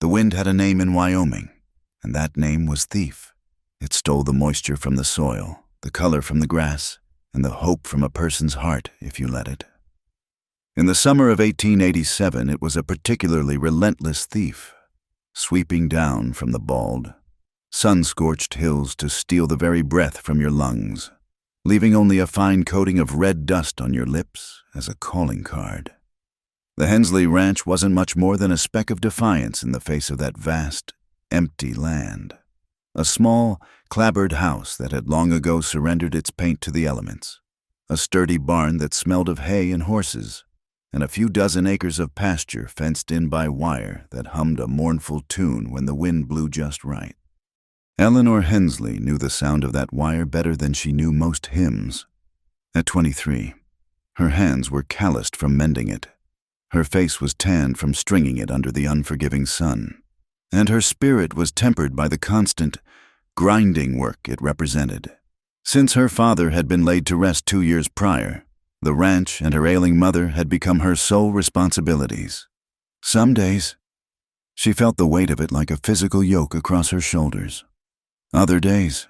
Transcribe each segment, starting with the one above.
The wind had a name in Wyoming, and that name was Thief. It stole the moisture from the soil, the color from the grass, and the hope from a person's heart if you let it. In the summer of 1887, it was a particularly relentless thief, sweeping down from the bald, sun-scorched hills to steal the very breath from your lungs, leaving only a fine coating of red dust on your lips as a calling card. The Hensley Ranch wasn't much more than a speck of defiance in the face of that vast, empty land. A small, clapboard house that had long ago surrendered its paint to the elements, a sturdy barn that smelled of hay and horses, and a few dozen acres of pasture fenced in by wire that hummed a mournful tune when the wind blew just right. Eleanor Hensley knew the sound of that wire better than she knew most hymns. At 23, her hands were calloused from mending it. Her face was tanned from stringing it under the unforgiving sun, and her spirit was tempered by the constant, grinding work it represented. Since her father had been laid to rest 2 years prior, the ranch and her ailing mother had become her sole responsibilities. Some days, she felt the weight of it like a physical yoke across her shoulders. Other days,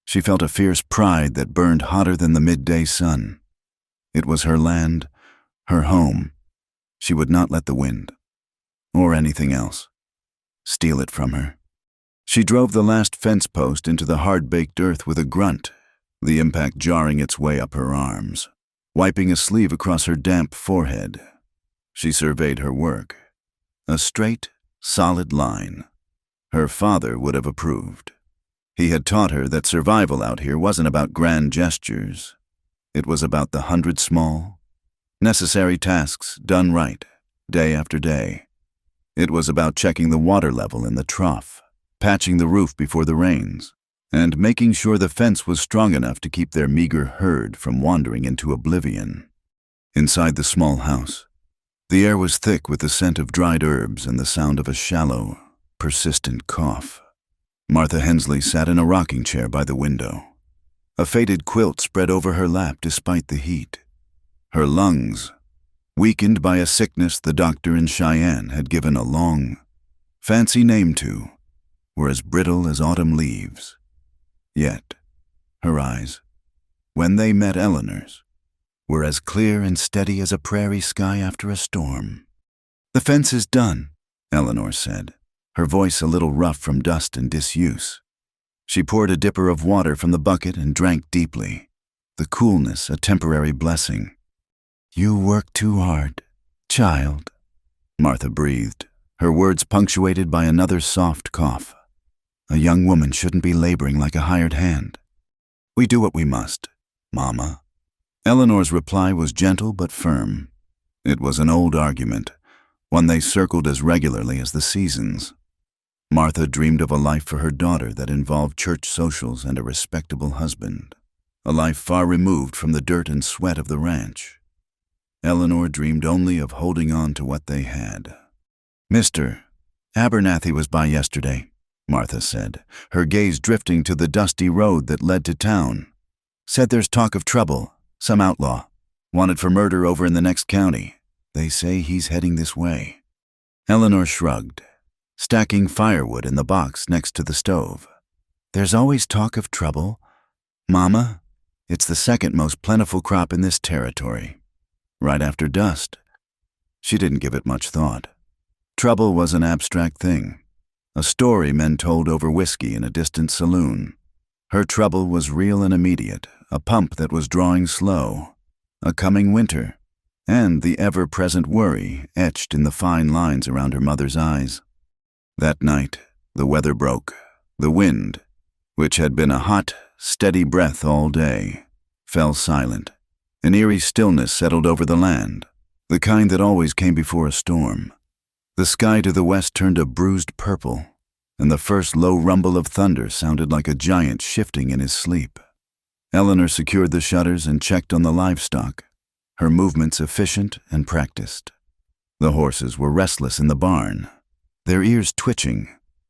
she felt a fierce pride that burned hotter than the midday sun. It was her land, her home. She would not let the wind, or anything else, steal it from her. She drove the last fence post into the hard-baked earth with a grunt, the impact jarring its way up her arms. Wiping a sleeve across her damp forehead, she surveyed her work. A straight, solid line. Her father would have approved. He had taught her that survival out here wasn't about grand gestures. It was about the 100 small, necessary tasks done right, day after day. It was about checking the water level in the trough, patching the roof before the rains, and making sure the fence was strong enough to keep their meager herd from wandering into oblivion. Inside the small house, the air was thick with the scent of dried herbs and the sound of a shallow, persistent cough. Martha Hensley sat in a rocking chair by the window. A faded quilt spread over her lap despite the heat. Her lungs, weakened by a sickness the doctor in Cheyenne had given a long, fancy name to, were as brittle as autumn leaves. Yet, her eyes, when they met Eleanor's, were as clear and steady as a prairie sky after a storm. "The fence is done," Eleanor said, her voice a little rough from dust and disuse. She poured a dipper of water from the bucket and drank deeply, the coolness a temporary blessing. "You work too hard, child," Martha breathed, her words punctuated by another soft cough. "A young woman shouldn't be laboring like a hired hand." "We do what we must, Mama." Eleanor's reply was gentle but firm. It was an old argument, one they circled as regularly as the seasons. Martha dreamed of a life for her daughter that involved church socials and a respectable husband, a life far removed from the dirt and sweat of the ranch. Eleanor dreamed only of holding on to what they had. "Mr. Abernathy was by yesterday," Martha said, her gaze drifting to the dusty road that led to town. "Said there's talk of trouble, some outlaw, wanted for murder over in the next county. They say he's heading this way." Eleanor shrugged, stacking firewood in the box next to the stove. "There's always talk of trouble, Mama. It's the second most plentiful crop in this territory, right after dust." She didn't give it much thought. Trouble was an abstract thing, a story men told over whiskey in a distant saloon. Her trouble was real and immediate, a pump that was drawing slow, a coming winter, and the ever-present worry etched in the fine lines around her mother's eyes. That night, the weather broke. The wind, which had been a hot, steady breath all day, fell silent. An eerie stillness settled over the land, the kind that always came before a storm. The sky to the west turned a bruised purple, and the first low rumble of thunder sounded like a giant shifting in his sleep. Eleanor secured the shutters and checked on the livestock, her movements efficient and practiced. The horses were restless in the barn, their ears twitching,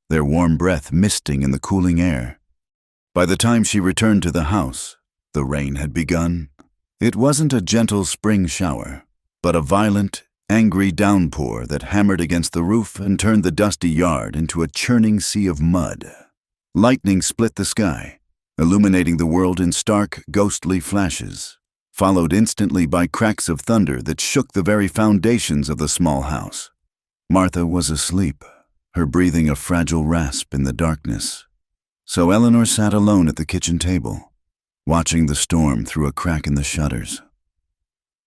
their warm breath misting in the cooling air. By the time she returned to the house, the rain had begun. It wasn't a gentle spring shower, but a violent, Angry downpour that hammered against the roof and turned the dusty yard into a churning sea of mud. Lightning split the sky, illuminating the world in stark, ghostly flashes, followed instantly by cracks of thunder that shook the very foundations of the small house. Martha was asleep, her breathing a fragile rasp in the darkness. So Eleanor sat alone at the kitchen table, watching the storm through a crack in the shutters.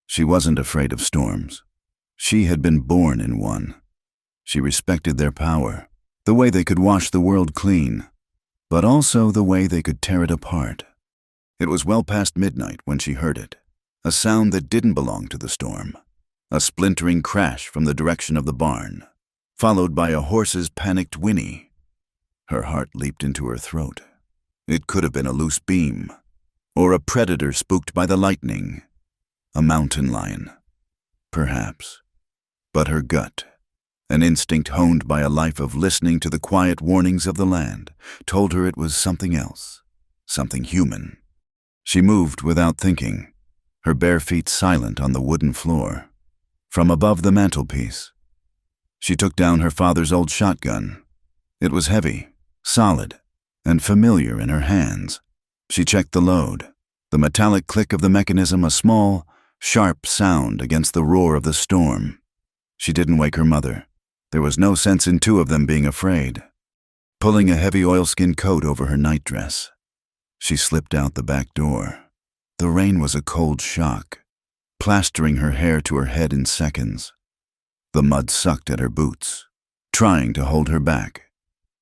She wasn't afraid of storms. She had been born in one. She respected their power, the way they could wash the world clean, but also the way they could tear it apart. It was well past midnight when she heard it, a sound that didn't belong to the storm, a splintering crash from the direction of the barn, followed by a horse's panicked whinny. Her heart leaped into her throat. It could have been a loose beam, or a predator spooked by the lightning, a mountain lion, perhaps. But her gut, an instinct honed by a life of listening to the quiet warnings of the land, told her it was something else, something human. She moved without thinking, her bare feet silent on the wooden floor. From above the mantelpiece, she took down her father's old shotgun. It was heavy, solid, and familiar in her hands. She checked the load, the metallic click of the mechanism a small, sharp sound against the roar of the storm. She didn't wake her mother. There was no sense in two of them being afraid. Pulling a heavy oilskin coat over her nightdress, she slipped out the back door. The rain was a cold shock, plastering her hair to her head in seconds. The mud sucked at her boots, trying to hold her back.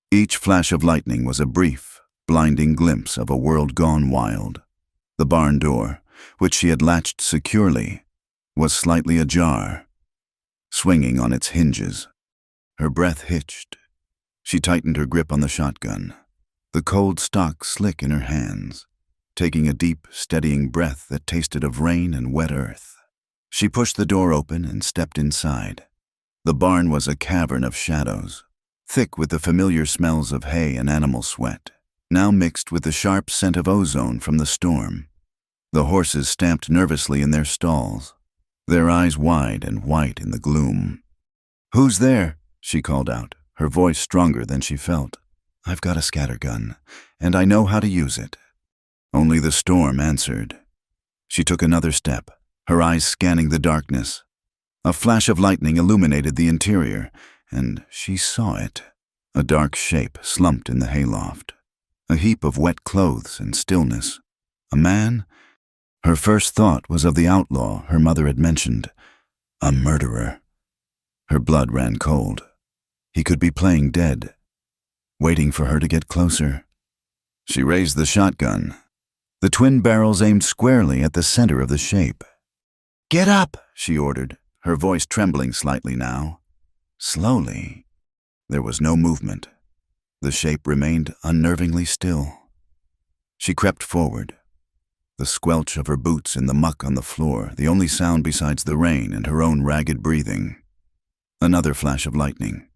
Each flash of lightning was a brief, blinding glimpse of a world gone wild. The barn door, which she had latched securely, was slightly ajar, swinging on its hinges. Her breath hitched. She tightened her grip on the shotgun, the cold stock slick in her hands, taking a deep, steadying breath that tasted of rain and wet earth. She pushed the door open and stepped inside. The barn was a cavern of shadows, thick with the familiar smells of hay and animal sweat, now mixed with the sharp scent of ozone from the storm. The horses stamped nervously in their stalls, their eyes wide and white in the gloom. "Who's there?" she called out, her voice stronger than she felt. "I've got a scattergun, and I know how to use it." Only the storm answered. She took another step, her eyes scanning the darkness. A flash of lightning illuminated the interior, and she saw it. A dark shape slumped in the hayloft, a heap of wet clothes and stillness. A man? Her first thought was of the outlaw her mother had mentioned, a murderer. Her blood ran cold. He could be playing dead, waiting for her to get closer. She raised the shotgun, the twin barrels aimed squarely at the center of the shape. "Get up," she ordered, her voice trembling slightly now. Slowly. There was no movement. The shape remained unnervingly still. She crept forward, the squelch of her boots in the muck on the floor, the only sound besides the rain and her own ragged breathing. Another flash of lightning,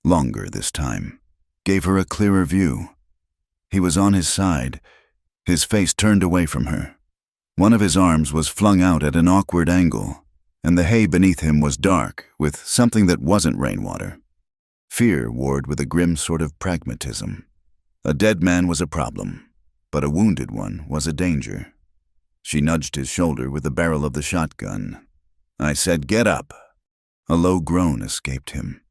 longer this time, gave her a clearer view. He was on his side, his face turned away from her. One of his arms was flung out at an awkward angle, and the hay beneath him was dark with something that wasn't rainwater. Fear warred with a grim sort of pragmatism. A dead man was a problem, but a wounded one was a danger. She nudged his shoulder with the barrel of the shotgun. "I said, get up." A low groan escaped him,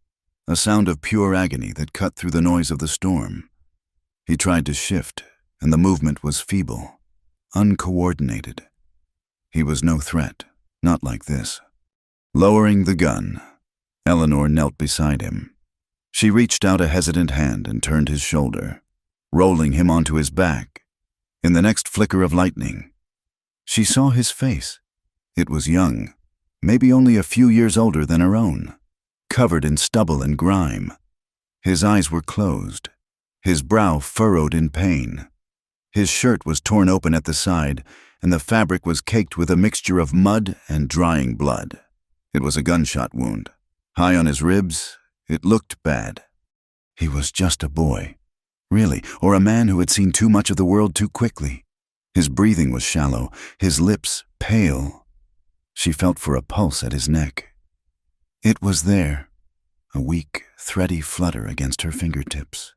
a sound of pure agony that cut through the noise of the storm. He tried to shift, and the movement was feeble, uncoordinated. He was no threat, not like this. Lowering the gun, Eleanor knelt beside him. She reached out a hesitant hand and turned his shoulder, rolling him onto his back. In the next flicker of lightning, she saw his face. It was young, maybe only a few years older than her own, covered in stubble and grime. His eyes were closed, his brow furrowed in pain. His shirt was torn open at the side, and the fabric was caked with a mixture of mud and drying blood. It was a gunshot wound. High on his ribs, it looked bad. He was just a boy, really, or a man who had seen too much of the world too quickly. His breathing was shallow, his lips pale. She felt for a pulse at his neck. It was there, a weak, thready flutter against her fingertips.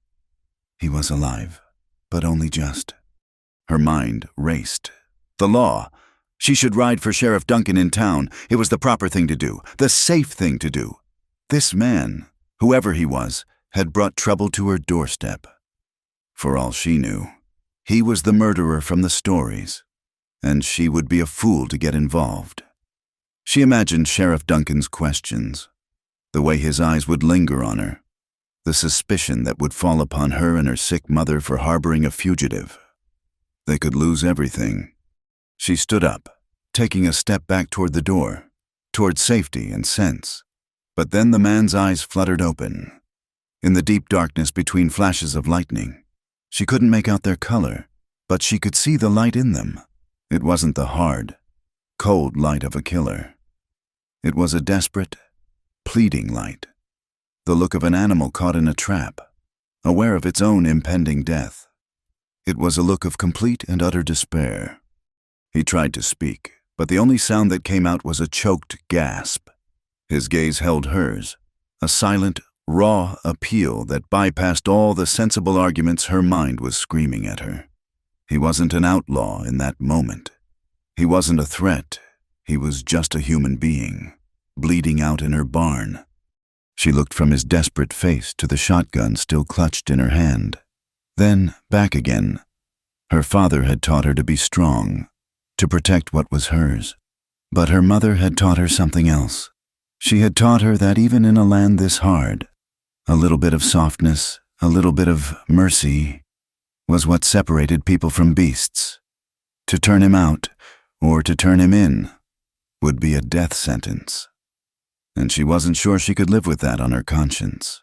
He was alive, but only just. Her mind raced. The law. She should ride for Sheriff Duncan in town. It was the proper thing to do, the safe thing to do. This man, whoever he was, had brought trouble to her doorstep. For all she knew, he was the murderer from the stories, and she would be a fool to get involved. She imagined Sheriff Duncan's questions, the way his eyes would linger on her, the suspicion that would fall upon her and her sick mother for harboring a fugitive. They could lose everything. She stood up, taking a step back toward the door, toward safety and sense. But then the man's eyes fluttered open. In the deep darkness between flashes of lightning, she couldn't make out their color, but she could see the light in them. It wasn't the hard, cold light of a killer. It was a desperate, pleading light, the look of an animal caught in a trap, aware of its own impending death. It was a look of complete and utter despair. He tried to speak, but the only sound that came out was a choked gasp. His gaze held hers, a silent, raw appeal that bypassed all the sensible arguments her mind was screaming at her. He wasn't an outlaw in that moment. He wasn't a threat. He was just a human being, bleeding out in her barn. She looked from his desperate face to the shotgun still clutched in her hand. Then back again. Her father had taught her to be strong, to protect what was hers. But her mother had taught her something else. She had taught her that even in a land this hard, a little bit of softness, a little bit of mercy, was what separated people from beasts. To turn him out, or to turn him in, would be a death sentence. And she wasn't sure she could live with that on her conscience.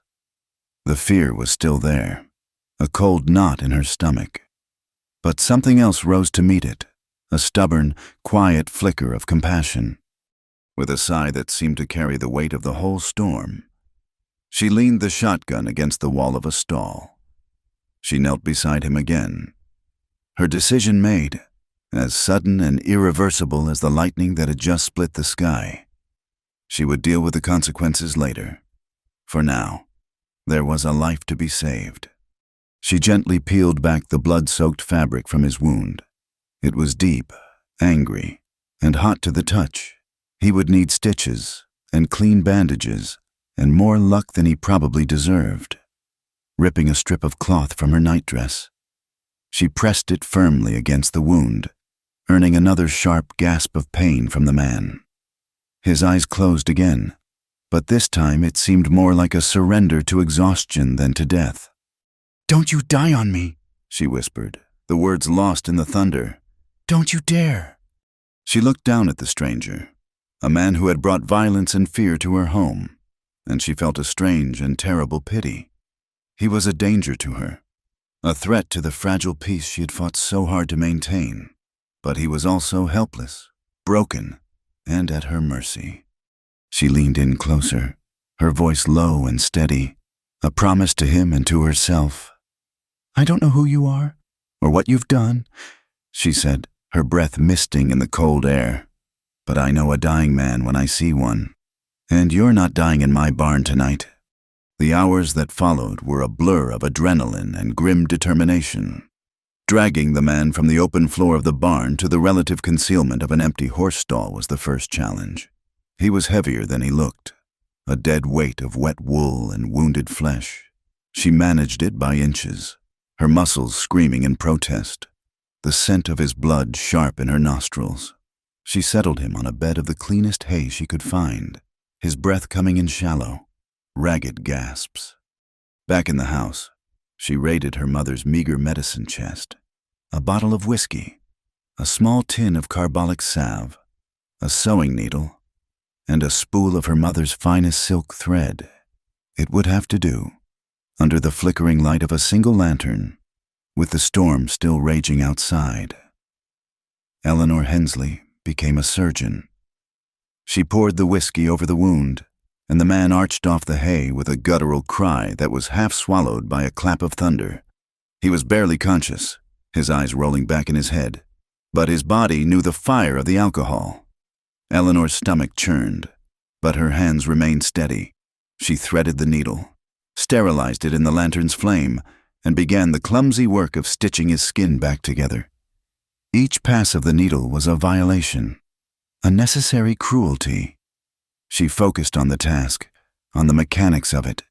The fear was still there, a cold knot in her stomach. But something else rose to meet it, a stubborn, quiet flicker of compassion. With a sigh that seemed to carry the weight of the whole storm, she leaned the shotgun against the wall of a stall. She knelt beside him again, her decision made, as sudden and irreversible as the lightning that had just split the sky. She would deal with the consequences later. For now, there was a life to be saved. She gently peeled back the blood-soaked fabric from his wound. It was deep, angry, and hot to the touch. He would need stitches and clean bandages and more luck than he probably deserved. Ripping a strip of cloth from her nightdress, she pressed it firmly against the wound, earning another sharp gasp of pain from the man. His eyes closed again, but this time it seemed more like a surrender to exhaustion than to death. "Don't you die on me," she whispered, the words lost in the thunder. "Don't you dare." She looked down at the stranger, a man who had brought violence and fear to her home, and she felt a strange and terrible pity. He was a danger to her, a threat to the fragile peace she had fought so hard to maintain, but he was also helpless, broken, and at her mercy. She leaned in closer, her voice low and steady, a promise to him and to herself. "I don't know who you are, or what you've done," she said, her breath misting in the cold air. "But I know a dying man when I see one, and you're not dying in my barn tonight." The hours that followed were a blur of adrenaline and grim determination. Dragging the man from the open floor of the barn to the relative concealment of an empty horse stall was the first challenge. He was heavier than he looked, a dead weight of wet wool and wounded flesh. She managed it by inches, her muscles screaming in protest, the scent of his blood sharp in her nostrils. She settled him on a bed of the cleanest hay she could find, his breath coming in shallow, ragged gasps. Back in the house, she raided her mother's meager medicine chest. A bottle of whiskey, a small tin of carbolic salve, a sewing needle, and a spool of her mother's finest silk thread. It would have to do, under the flickering light of a single lantern, with the storm still raging outside. Eleanor Hensley became a surgeon. She poured the whiskey over the wound, and the man arched off the hay with a guttural cry that was half swallowed by a clap of thunder. He was barely conscious, his eyes rolling back in his head, but his body knew the fire of the alcohol. Eleanor's stomach churned. But her hands remained steady. She threaded the needle, sterilized it in the lantern's flame, and began the clumsy work of stitching his skin back together. Each pass of the needle was a violation, a necessary cruelty. She focused on the task, on the mechanics of it,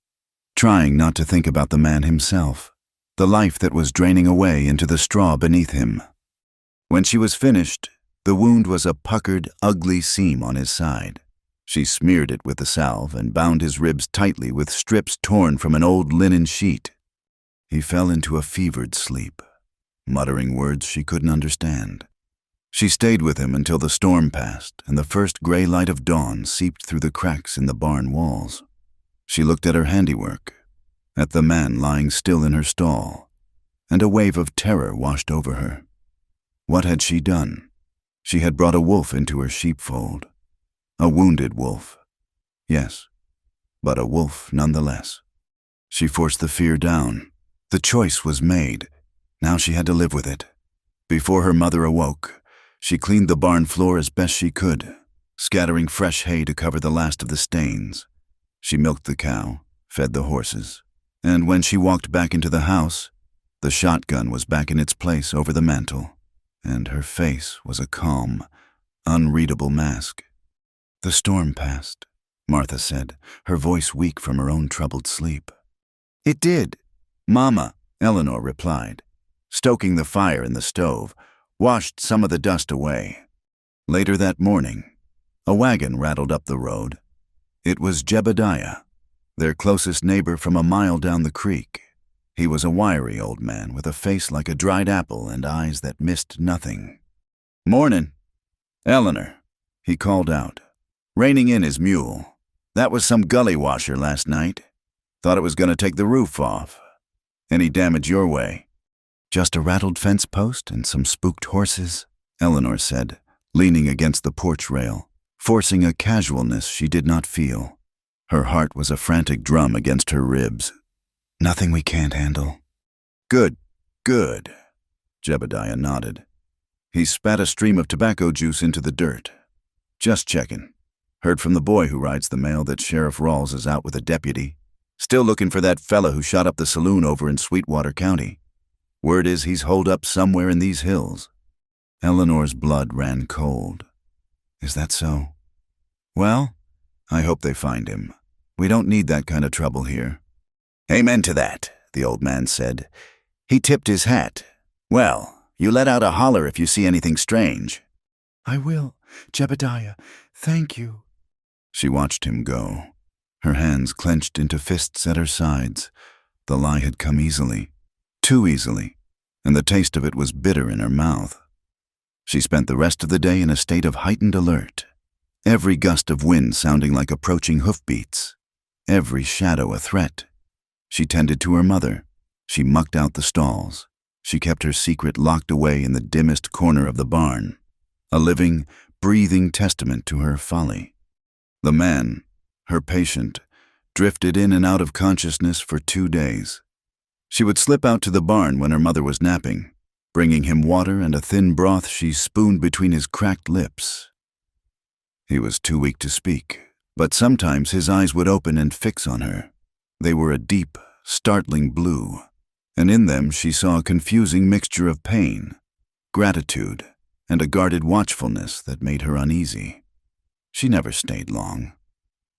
trying not to think about the man himself, the life that was draining away into the straw beneath him. When she was finished, the wound was a puckered, ugly seam on his side. She smeared it with the salve and bound his ribs tightly with strips torn from an old linen sheet. He fell into a fevered sleep, muttering words she couldn't understand. She stayed with him until the storm passed and the first gray light of dawn seeped through the cracks in the barn walls. She looked at her handiwork, at the man lying still in her stall, and a wave of terror washed over her. What had she done? She had brought a wolf into her sheepfold. A wounded wolf. Yes, but a wolf nonetheless. She forced the fear down. The choice was made. Now she had to live with it. Before her mother awoke, she cleaned the barn floor as best she could, scattering fresh hay to cover the last of the stains. She milked the cow, fed the horses, and when she walked back into the house, the shotgun was back in its place over the mantel, and her face was a calm, unreadable mask. "The storm passed," Martha said, her voice weak from her own troubled sleep. "It did, Mama," Eleanor replied, stoking the fire in the stove, washed some of the dust away. Later that morning, a wagon rattled up the road. It was Jebediah, their closest neighbor from a mile down the creek. He was a wiry old man with a face like a dried apple and eyes that missed nothing. "Mornin', Eleanor," he called out, reining in his mule. "That was some gully washer last night. Thought it was going to take the roof off. Any damage your way?" "Just a rattled fence post and some spooked horses," Eleanor said, leaning against the porch rail, forcing a casualness she did not feel. Her heart was a frantic drum against her ribs. "Nothing we can't handle." "Good, good," Jebediah nodded. He spat a stream of tobacco juice into the dirt. "Just checking. Heard from the boy who rides the mail that Sheriff Rawls is out with a deputy. Still looking for that fella who shot up the saloon over in Sweetwater County. Word is he's holed up somewhere in these hills." Eleanor's blood ran cold. "Is that so? Well, I hope they find him. We don't need that kind of trouble here." "Amen to that," the old man said. He tipped his hat. "Well, you let out a holler if you see anything strange." "I will, Jebediah. Thank you." She watched him go, her hands clenched into fists at her sides. The lie had come easily, too easily, and the taste of it was bitter in her mouth. She spent the rest of the day in a state of heightened alert, every gust of wind sounding like approaching hoofbeats, every shadow a threat. She tended to her mother. She mucked out the stalls. She kept her secret locked away in the dimmest corner of the barn, a living, breathing testament to her folly. The man, her patient, drifted in and out of consciousness for 2 days. She would slip out to the barn when her mother was napping, bringing him water and a thin broth she spooned between his cracked lips. He was too weak to speak, but sometimes his eyes would open and fix on her. They were a deep, startling blue, and in them she saw a confusing mixture of pain, gratitude, and a guarded watchfulness that made her uneasy. She never stayed long.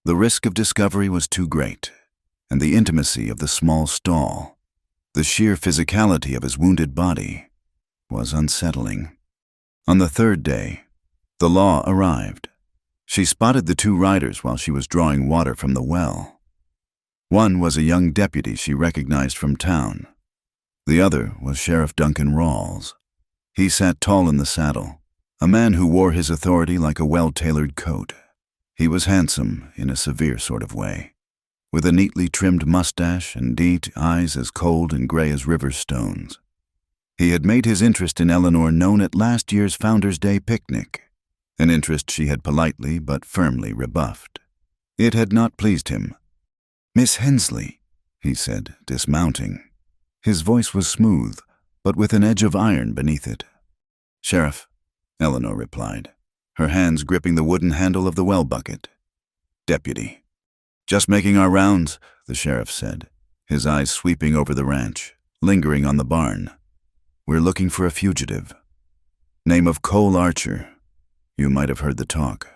The risk of discovery was too great, and the intimacy of the small stall, the sheer physicality of his wounded body, was unsettling. On the 3rd day, the law arrived. She spotted the 2 riders while she was drawing water from the well. One was a young deputy she recognized from town. The other was Sheriff Duncan Rawls. He sat tall in the saddle, a man who wore his authority like a well-tailored coat. He was handsome in a severe sort of way, with a neatly trimmed mustache and neat eyes as cold and gray as river stones. He had made his interest in Eleanor known at last year's Founders' Day picnic, an interest she had politely but firmly rebuffed. It had not pleased him. "Miss Hensley," he said, dismounting. His voice was smooth, but with an edge of iron beneath it. "Sheriff," Eleanor replied, her hands gripping the wooden handle of the well bucket. Deputy. Just making our rounds, the sheriff said, his eyes sweeping over the ranch, lingering on the barn. We're looking for a fugitive. Name of Cole Archer. You might have heard the talk.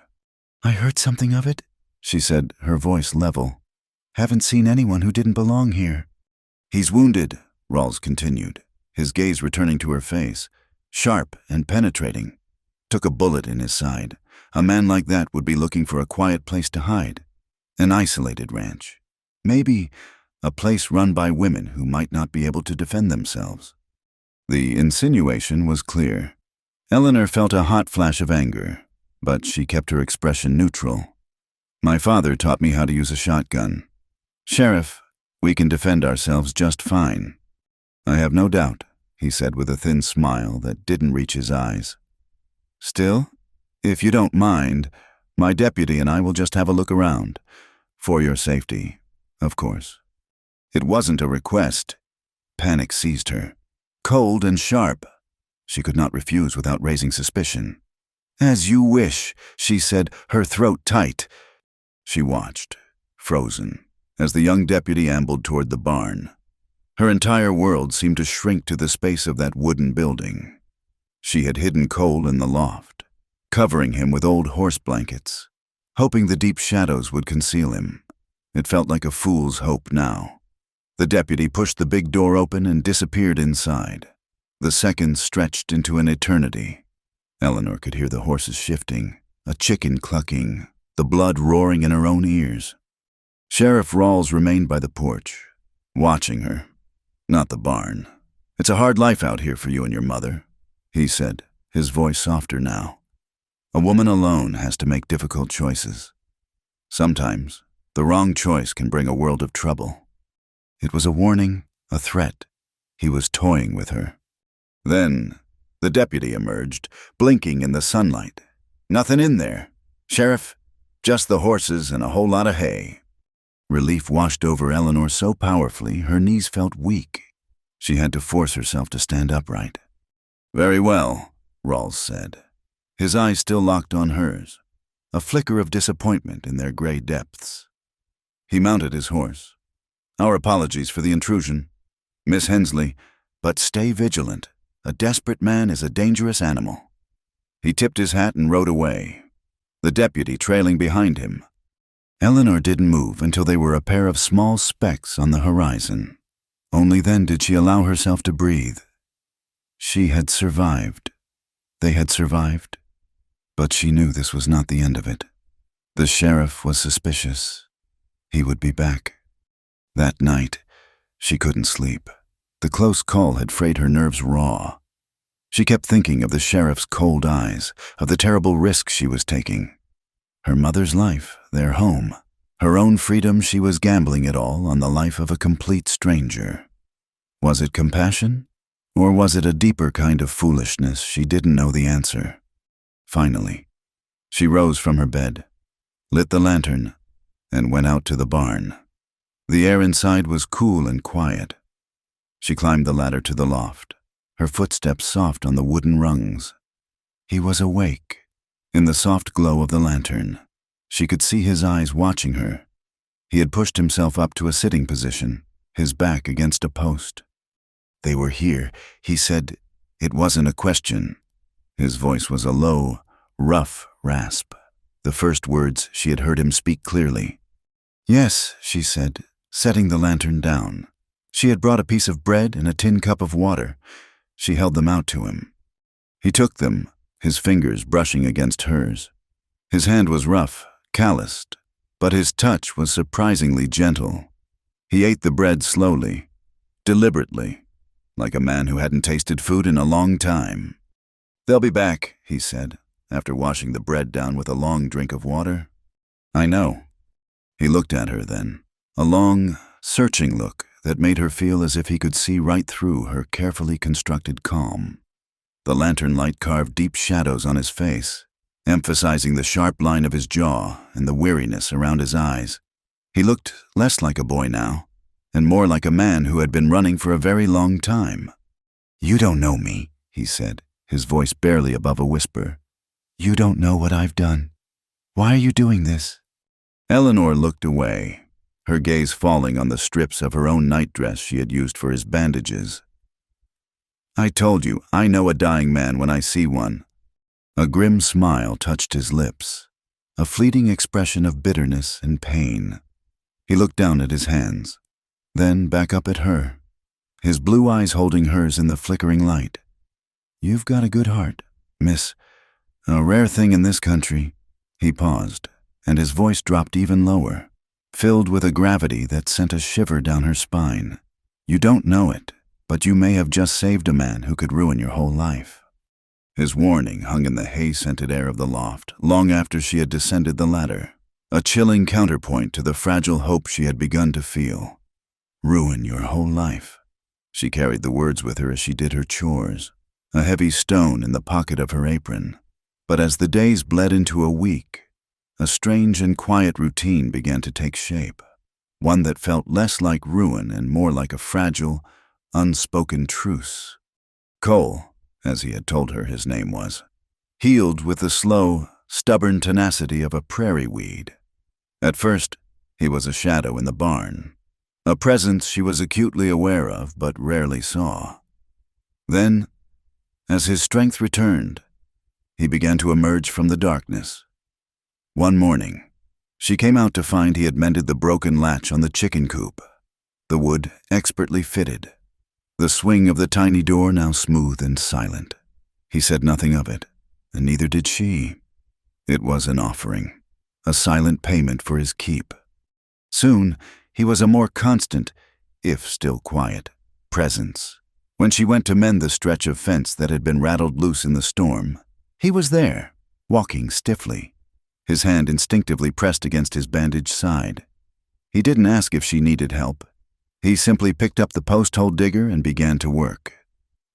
I heard something of it, She said, her voice level. Haven't seen anyone who didn't belong here. He's wounded, Rawls continued, his gaze returning to her face, sharp and penetrating. Took a bullet in his side. A man like that would be looking for a quiet place to hide. An isolated ranch. Maybe a place run by women who might not be able to defend themselves. The insinuation was clear. Eleanor felt a hot flash of anger, but she kept her expression neutral. My father taught me how to use a shotgun. Sheriff, we can defend ourselves just fine. I have no doubt, he said with a thin smile that didn't reach his eyes. Still, if you don't mind, my deputy and I will just have a look around. For your safety, of course. It wasn't a request. Panic seized her. Cold and sharp. She could not refuse without raising suspicion. As you wish, she said, her throat tight. She watched, frozen, as the young deputy ambled toward the barn. Her entire world seemed to shrink to the space of that wooden building. She had hidden Cole in the loft, covering him with old horse blankets, hoping the deep shadows would conceal him. It felt like a fool's hope now. The deputy pushed the big door open and disappeared inside. The seconds stretched into an eternity. Eleanor could hear the horses shifting, a chicken clucking, the blood roaring in her own ears. Sheriff Rawls remained by the porch, watching her. Not the barn. It's a hard life out here for you and your mother, he said, his voice softer now. A woman alone has to make difficult choices. Sometimes, the wrong choice can bring a world of trouble. It was a warning, a threat. He was toying with her. Then, the deputy emerged, blinking in the sunlight. Nothing in there. Sheriff, just the horses and a whole lot of hay. Relief washed over Eleanor so powerfully her knees felt weak. She had to force herself to stand upright. Very well, Rawls said, his eyes still locked on hers, a flicker of disappointment in their gray depths. He mounted his horse. Our apologies for the intrusion, Miss Hensley, but stay vigilant. A desperate man is a dangerous animal. He tipped his hat and rode away, the deputy trailing behind him. Eleanor didn't move until they were a pair of small specks on the horizon. Only then did she allow herself to breathe. She had survived. They had survived. But she knew this was not the end of it. The sheriff was suspicious. He would be back. That night, she couldn't sleep. The close call had frayed her nerves raw. She kept thinking of the sheriff's cold eyes, of the terrible risk she was taking. Her mother's life, their home, her own freedom. She was gambling it all on the life of a complete stranger. Was it compassion? Or was it a deeper kind of foolishness she didn't know the answer? Finally, she rose from her bed, lit the lantern, and went out to the barn. The air inside was cool and quiet. She climbed the ladder to the loft, her footsteps soft on the wooden rungs. He was awake. In the soft glow of the lantern, she could see his eyes watching her. He had pushed himself up to a sitting position, his back against a post. They were here, he said. It wasn't a question. His voice was a low, rough rasp, the first words she had heard him speak clearly. Yes, she said, setting the lantern down. She had brought a piece of bread and a tin cup of water. She held them out to him. He took them, his fingers brushing against hers. His hand was rough, calloused, but his touch was surprisingly gentle. He ate the bread slowly, deliberately, like a man who hadn't tasted food in a long time. They'll be back, he said, after washing the bread down with a long drink of water. I know. He looked at her then, a long, searching look that made her feel as if he could see right through her carefully constructed calm. The lantern light carved deep shadows on his face, emphasizing the sharp line of his jaw and the weariness around his eyes. He looked less like a boy now, and more like a man who had been running for a very long time. You don't know me, he said, his voice barely above a whisper. You don't know what I've done. Why are you doing this? Eleanor looked away, her gaze falling on the strips of her own nightdress she had used for his bandages. "I told you, I know a dying man when I see one." A grim smile touched his lips, a fleeting expression of bitterness and pain. He looked down at his hands, then back up at her, his blue eyes holding hers in the flickering light. "You've got a good heart, miss. A rare thing in this country." He paused, and his voice dropped even lower, filled with a gravity that sent a shiver down her spine. "You don't know it, but you may have just saved a man who could ruin your whole life." His warning hung in the hay-scented air of the loft long after she had descended the ladder, a chilling counterpoint to the fragile hope she had begun to feel. Ruin your whole life. She carried the words with her as she did her chores, a heavy stone in the pocket of her apron. But as the days bled into a week, a strange and quiet routine began to take shape, one that felt less like ruin and more like a fragile, unspoken truce. Cole, as he had told her his name was, healed with the slow, stubborn tenacity of a prairie weed. At first, he was a shadow in the barn, a presence she was acutely aware of but rarely saw. Then, as his strength returned, he began to emerge from the darkness. One morning, she came out to find he had mended the broken latch on the chicken coop, the wood expertly fitted, the swing of the tiny door now smooth and silent. He said nothing of it, and neither did she. It was an offering, a silent payment for his keep. Soon, he was a more constant, if still quiet, presence. When she went to mend the stretch of fence that had been rattled loose in the storm, he was there, walking stiffly, his hand instinctively pressed against his bandaged side. He didn't ask if she needed help. He simply picked up the post-hole digger and began to work,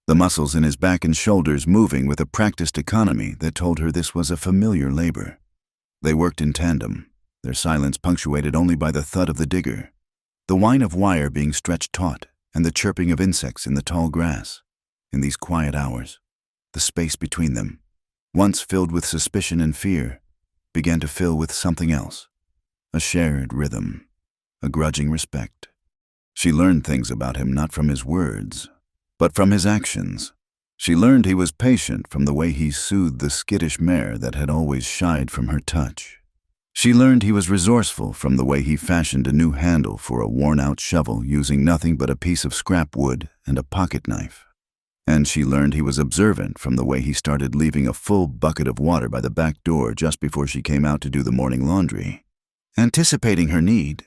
the muscles in his back and shoulders moving with a practiced economy that told her this was a familiar labor. They worked in tandem, their silence punctuated only by the thud of the digger, the whine of wire being stretched taut, and the chirping of insects in the tall grass. In these quiet hours, the space between them, once filled with suspicion and fear, began to fill with something else, a shared rhythm, a grudging respect. She learned things about him not from his words, but from his actions. She learned he was patient from the way he soothed the skittish mare that had always shied from her touch. She learned he was resourceful from the way he fashioned a new handle for a worn-out shovel using nothing but a piece of scrap wood and a pocket knife. And she learned he was observant from the way he started leaving a full bucket of water by the back door just before she came out to do the morning laundry, anticipating her need.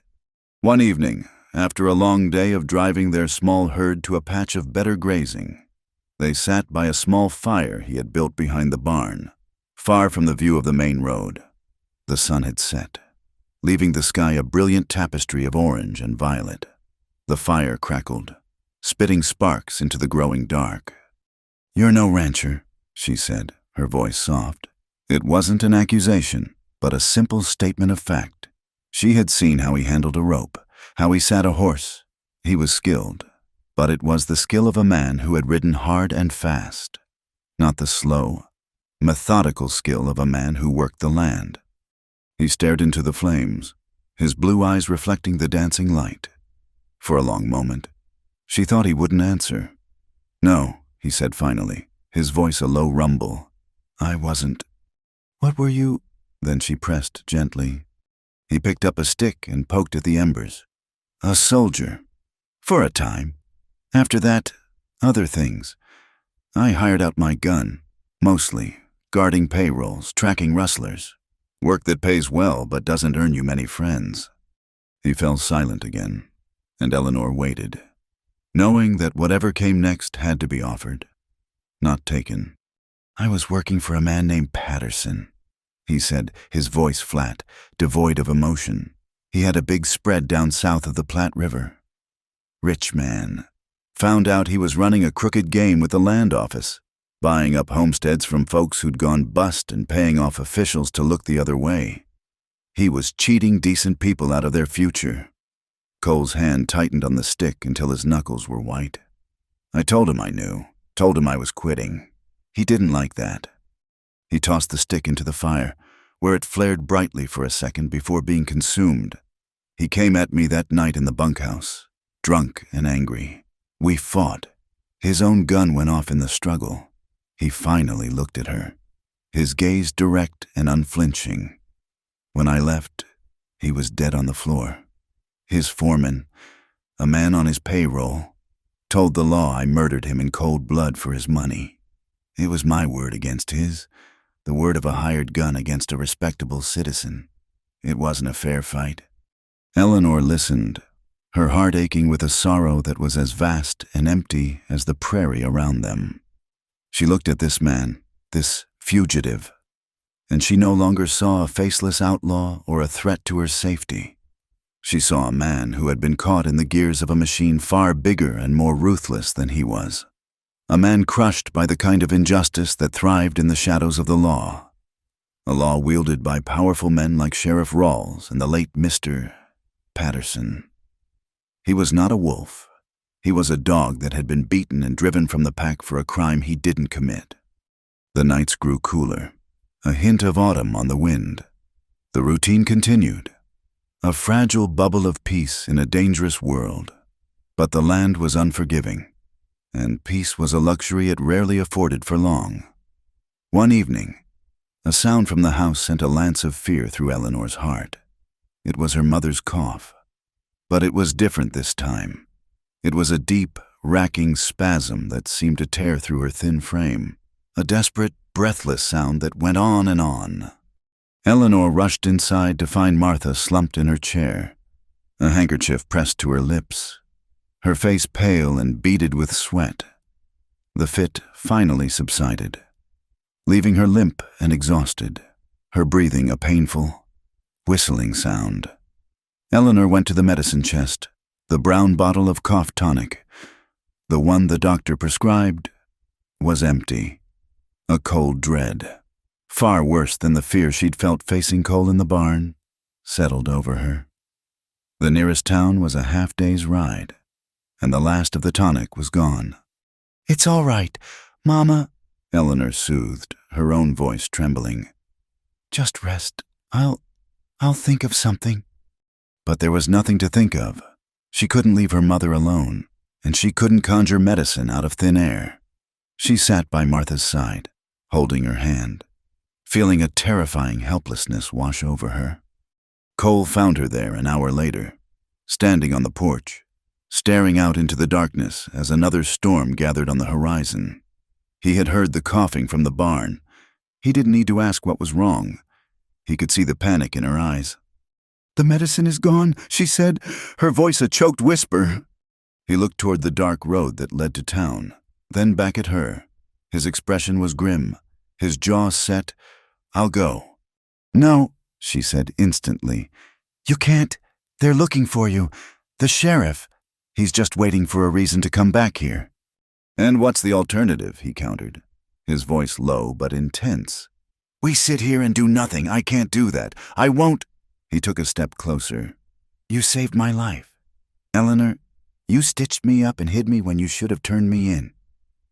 One evening, after a long day of driving their small herd to a patch of better grazing, they sat by a small fire he had built behind the barn, far from the view of the main road. The sun had set, leaving the sky a brilliant tapestry of orange and violet. The fire crackled, spitting sparks into the growing dark. "You're no rancher," she said, her voice soft. It wasn't an accusation, but a simple statement of fact. She had seen how he handled a rope, how he sat a horse. He was skilled, but it was the skill of a man who had ridden hard and fast, not the slow, methodical skill of a man who worked the land. He stared into the flames, his blue eyes reflecting the dancing light. For a long moment, she thought he wouldn't answer. "No," he said finally, his voice a low rumble. "I wasn't." "What were you?" Then she pressed gently. He picked up a stick and poked at the embers. "A soldier. For a time. After that, other things. I hired out my gun, mostly, guarding payrolls, tracking rustlers. Work that pays well but doesn't earn you many friends." He fell silent again, and Eleanor waited, knowing that whatever came next had to be offered, not taken. "I was working for a man named Patterson," he said, his voice flat, devoid of emotion. "He had a big spread down south of the Platte River. Rich man. Found out he was running a crooked game with the land office, buying up homesteads from folks who'd gone bust and paying off officials to look the other way. He was cheating decent people out of their future." Cole's hand tightened on the stick until his knuckles were white. "I told him I knew, told him I was quitting. He didn't like that." He tossed the stick into the fire. where it flared brightly for a second before being consumed. He came at me that night in the bunkhouse, drunk and angry. We fought. His own gun went off in the struggle. He finally looked at her, his gaze direct and unflinching. When I left, he was dead on the floor. His foreman, a man on his payroll, told the law I murdered him in cold blood for his money. It was my word against his, the word of a hired gun against a respectable citizen. It wasn't a fair fight. Eleanor listened, her heart aching with a sorrow that was as vast and empty as the prairie around them. She looked at this man, this fugitive, and she no longer saw a faceless outlaw or a threat to her safety. She saw a man who had been caught in the gears of a machine far bigger and more ruthless than he was. A man crushed by the kind of injustice that thrived in the shadows of the law. A law wielded by powerful men like Sheriff Rawls and the late Mr. Patterson. He was not a wolf. He was a dog that had been beaten and driven from the pack for a crime he didn't commit. The nights grew cooler, a hint of autumn on the wind. The routine continued, a fragile bubble of peace in a dangerous world. But the land was unforgiving, and peace was a luxury it rarely afforded for long. One evening, a sound from the house sent a lance of fear through Eleanor's heart. It was her mother's cough. But it was different this time. It was a deep, racking spasm that seemed to tear through her thin frame, a desperate, breathless sound that went on and on. Eleanor rushed inside to find Martha slumped in her chair, a handkerchief pressed to her lips, her face pale and beaded with sweat. The fit finally subsided, leaving her limp and exhausted, her breathing a painful, whistling sound. Eleanor went to the medicine chest, the brown bottle of cough tonic. The one the doctor prescribed was empty. A cold dread, far worse than the fear she'd felt facing Cole in the barn, settled over her. The nearest town was a half-day's ride, and the last of the tonic was gone. It's all right, Mama, Eleanor soothed, her own voice trembling. Just rest. I'll think of something. But there was nothing to think of. She couldn't leave her mother alone, and she couldn't conjure medicine out of thin air. She sat by Martha's side, holding her hand, feeling a terrifying helplessness wash over her. Cole found her there an hour later, standing on the porch, staring out into the darkness as another storm gathered on the horizon. He had heard the coughing from the barn. He didn't need to ask what was wrong. He could see the panic in her eyes. The medicine is gone, she said, her voice a choked whisper. He looked toward the dark road that led to town, then back at her. His expression was grim, his jaw set. I'll go. No, she said instantly. You can't. They're looking for you. The sheriff. He's just waiting for a reason to come back here. And what's the alternative? He countered, his voice low but intense. We sit here and do nothing. I can't do that. I won't. He took a step closer. You saved my life. Eleanor, you stitched me up and hid me when you should have turned me in.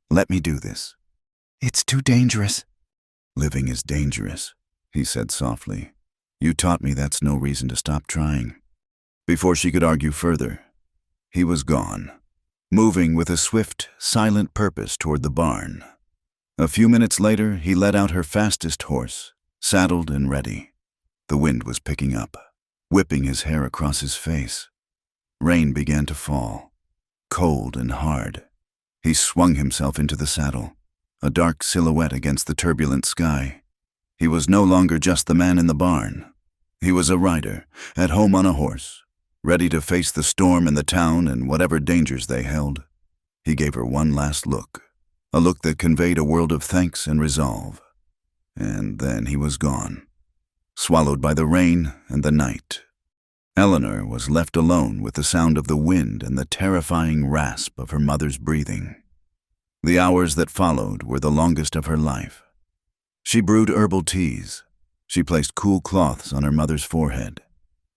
Let me do this. It's too dangerous. Living is dangerous, he said softly. You taught me that's no reason to stop trying. Before she could argue further, he was gone, moving with a swift, silent purpose toward the barn. A few minutes later, he led out her fastest horse, saddled and ready. The wind was picking up, whipping his hair across his face. Rain began to fall, cold and hard. He swung himself into the saddle, a dark silhouette against the turbulent sky. He was no longer just the man in the barn. He was a rider, at home on a horse, ready to face the storm and the town and whatever dangers they held. He gave her one last look, a look that conveyed a world of thanks and resolve. And then he was gone, swallowed by the rain and the night. Eleanor was left alone with the sound of the wind and the terrifying rasp of her mother's breathing. The hours that followed were the longest of her life. She brewed herbal teas. She placed cool cloths on her mother's forehead.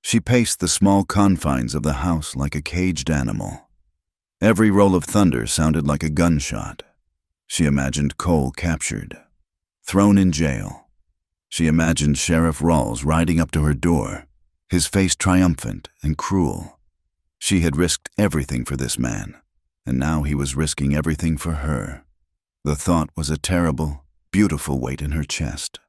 She paced the small confines of the house like a caged animal. Every roll of thunder sounded like a gunshot. She imagined Cole captured, thrown in jail. She imagined Sheriff Rawls riding up to her door, his face triumphant and cruel. She had risked everything for this man, and now he was risking everything for her. The thought was a terrible, beautiful weight in her chest.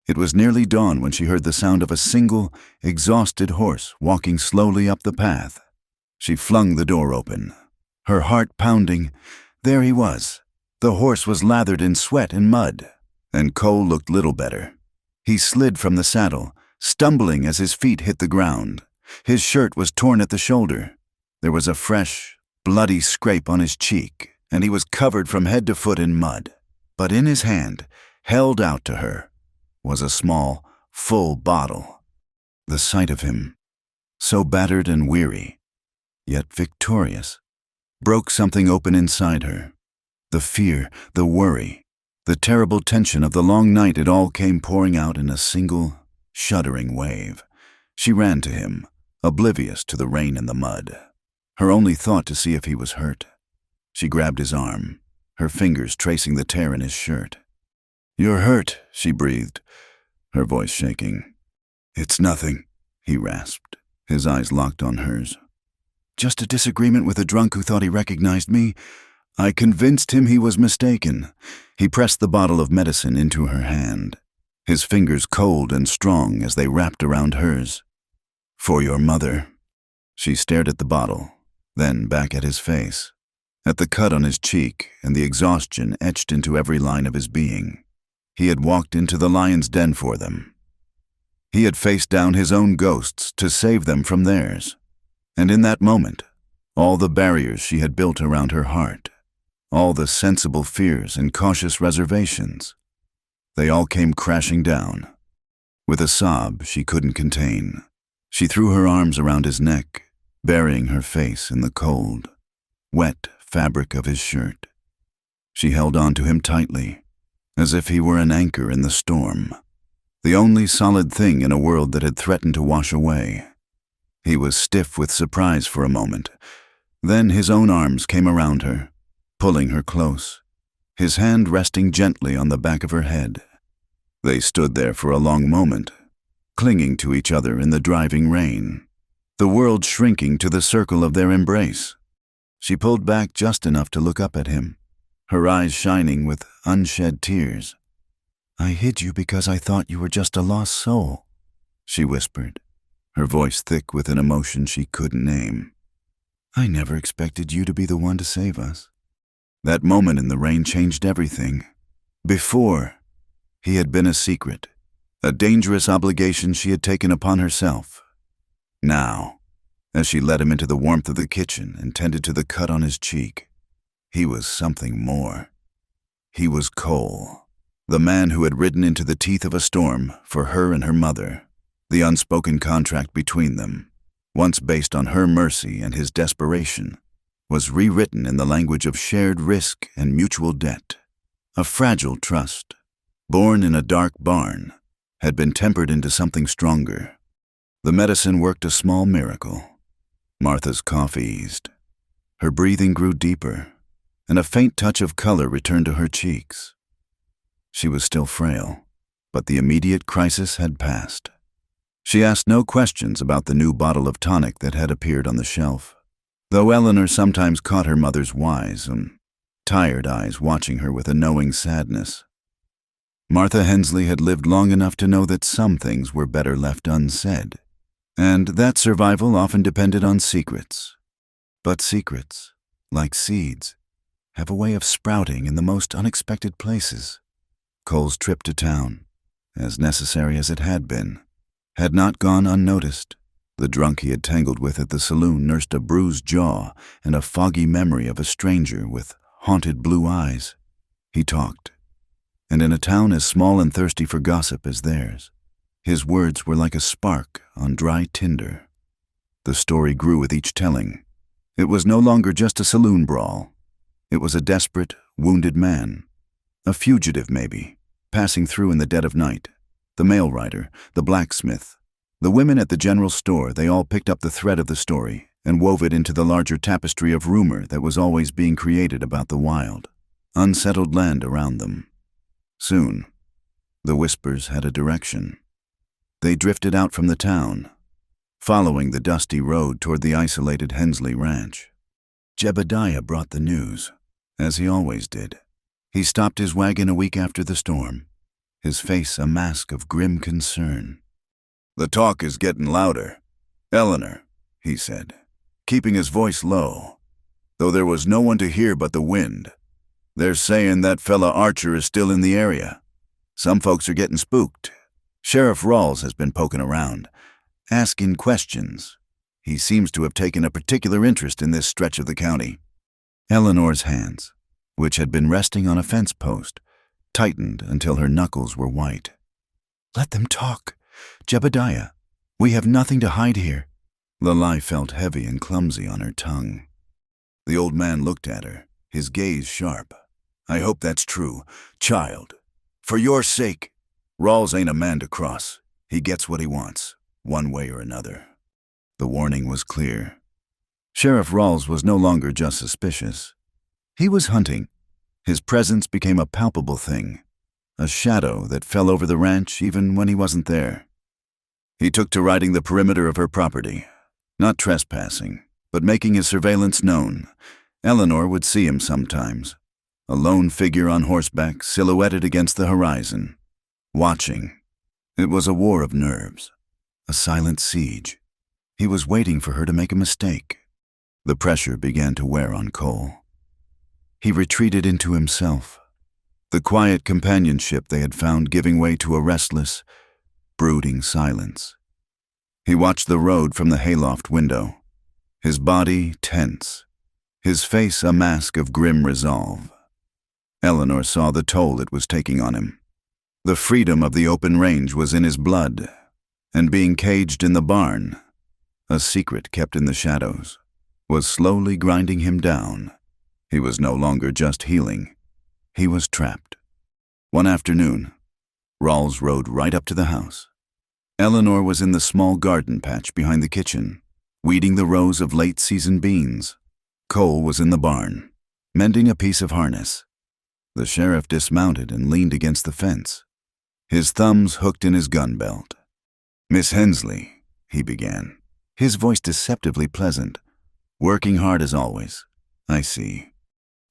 It was nearly dawn when she heard the sound of a single, exhausted horse walking slowly up the path. She flung the door open, her heart pounding. There he was. The horse was lathered in sweat and mud, and Cole looked little better. He slid from the saddle, stumbling as his feet hit the ground. His shirt was torn at the shoulder. There was a fresh, bloody scrape on his cheek, and he was covered from head to foot in mud. But in his hand, held out to her, was a small, full bottle. The sight of him, so battered and weary, yet victorious, broke something open inside her. The fear, the worry, the terrible tension of the long night, it all came pouring out in a single, shuddering wave. She ran to him, oblivious to the rain and the mud, her only thought to see if he was hurt. She grabbed his arm, her fingers tracing the tear in his shirt. "You're hurt," she breathed, her voice shaking. "It's nothing," he rasped, his eyes locked on hers. "Just a disagreement with a drunk who thought he recognized me. I convinced him he was mistaken." He pressed the bottle of medicine into her hand, his fingers cold and strong as they wrapped around hers. "For your mother." She stared at the bottle, then back at his face, at the cut on his cheek and the exhaustion etched into every line of his being. He had walked into the lion's den for them. He had faced down his own ghosts to save them from theirs. And in that moment, all the barriers she had built around her heart, all the sensible fears and cautious reservations, they all came crashing down. With a sob she couldn't contain, she threw her arms around his neck, burying her face in the cold, wet fabric of his shirt. She held on to him tightly, as if he were an anchor in the storm, the only solid thing in a world that had threatened to wash away. He was stiff with surprise for a moment. Then his own arms came around her, pulling her close, his hand resting gently on the back of her head. They stood there for a long moment, clinging to each other in the driving rain, the world shrinking to the circle of their embrace. She pulled back just enough to look up at him, her eyes shining with unshed tears. "I hid you because I thought you were just a lost soul," she whispered, her voice thick with an emotion she couldn't name. "I never expected you to be the one to save us." That moment in the rain changed everything. Before, he had been a secret, a dangerous obligation she had taken upon herself. Now, as she led him into the warmth of the kitchen and tended to the cut on his cheek, he was something more. He was Cole, the man who had ridden into the teeth of a storm for her and her mother. The unspoken contract between them, once based on her mercy and his desperation, was rewritten in the language of shared risk and mutual debt. A fragile trust, born in a dark barn, had been tempered into something stronger. The medicine worked a small miracle. Martha's cough eased. Her breathing grew deeper, and a faint touch of color returned to her cheeks. She was still frail, but the immediate crisis had passed. She asked no questions about the new bottle of tonic that had appeared on the shelf, though Eleanor sometimes caught her mother's wise and tired eyes watching her with a knowing sadness. Martha Hensley had lived long enough to know that some things were better left unsaid, and that survival often depended on secrets. But secrets, like seeds, have a way of sprouting in the most unexpected places. Cole's trip to town, as necessary as it had been, had not gone unnoticed. The drunk he had tangled with at the saloon nursed a bruised jaw and a foggy memory of a stranger with haunted blue eyes. He talked, and in a town as small and thirsty for gossip as theirs, his words were like a spark on dry tinder. The story grew with each telling. It was no longer just a saloon brawl. It was a desperate, wounded man, a fugitive maybe, passing through in the dead of night. The mail rider, the blacksmith, the women at the general store, they all picked up the thread of the story and wove it into the larger tapestry of rumor that was always being created about the wild, unsettled land around them. Soon, The whispers had a direction. They drifted out from the town, following the dusty road toward the isolated Hensley Ranch. Jebediah brought the news, as he always did. He stopped his wagon a week after the storm, his face a mask of grim concern. "The talk is getting louder. Eleanor," he said, keeping his voice low, though there was no one to hear but the wind. "They're saying that fella Archer is still in the area. Some folks are getting spooked. Sheriff Rawls has been poking around, asking questions. He seems to have taken a particular interest in this stretch of the county." Eleanor's hands, which had been resting on a fence post, tightened until her knuckles were white. "Let them talk. Jebediah, we have nothing to hide here." The lie felt heavy and clumsy on her tongue. The old man looked at her, his gaze sharp. "I hope that's true, child. For your sake. Rawls ain't a man to cross. He gets what he wants, one way or another." The warning was clear. Sheriff Rawls was no longer just suspicious. He was hunting. His presence became a palpable thing, a shadow that fell over the ranch even when he wasn't there. He took to riding the perimeter of her property, not trespassing, but making his surveillance known. Eleanor would see him sometimes, a lone figure on horseback silhouetted against the horizon, watching. It was a war of nerves, a silent siege. He was waiting for her to make a mistake. The pressure began to wear on Cole. He retreated into himself, the quiet companionship they had found giving way to a restless, brooding silence. He watched the road from the hayloft window, his body tense, his face a mask of grim resolve. Eleanor saw the toll it was taking on him. The freedom of the open range was in his blood, and being caged in the barn, a secret kept in the shadows, was slowly grinding him down. He was no longer just healing. He was trapped. One afternoon, Rawls rode right up to the house. Eleanor was in the small garden patch behind the kitchen, weeding the rows of late-season beans. Cole was in the barn, mending a piece of harness. The sheriff dismounted and leaned against the fence, his thumbs hooked in his gun belt. "Miss Hensley," he began, his voice deceptively pleasant. "Working hard as always. I see.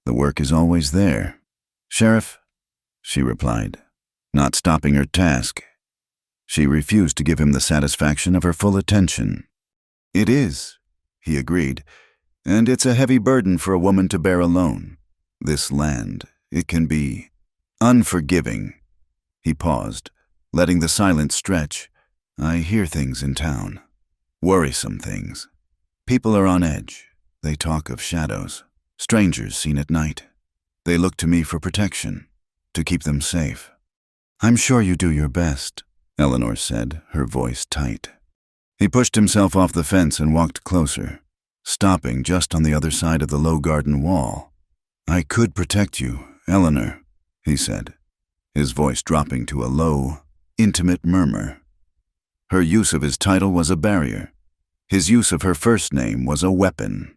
The work is always there." "Sheriff," she replied, not stopping her task. She refused to give him the satisfaction of her full attention. "It is," he agreed, "and it's a heavy burden for a woman to bear alone. This land, it can be unforgiving." He paused, letting the silence stretch. "I hear things in town. Worrisome things. People are on edge. They talk of shadows, strangers seen at night. They look to me for protection, to keep them safe." "I'm sure you do your best," Eleanor said, her voice tight. He pushed himself off the fence and walked closer, stopping just on the other side of the low garden wall. "I could protect you, Eleanor," he said, his voice dropping to a low, intimate murmur. Her use of his title was a barrier. His use of her first name was a weapon,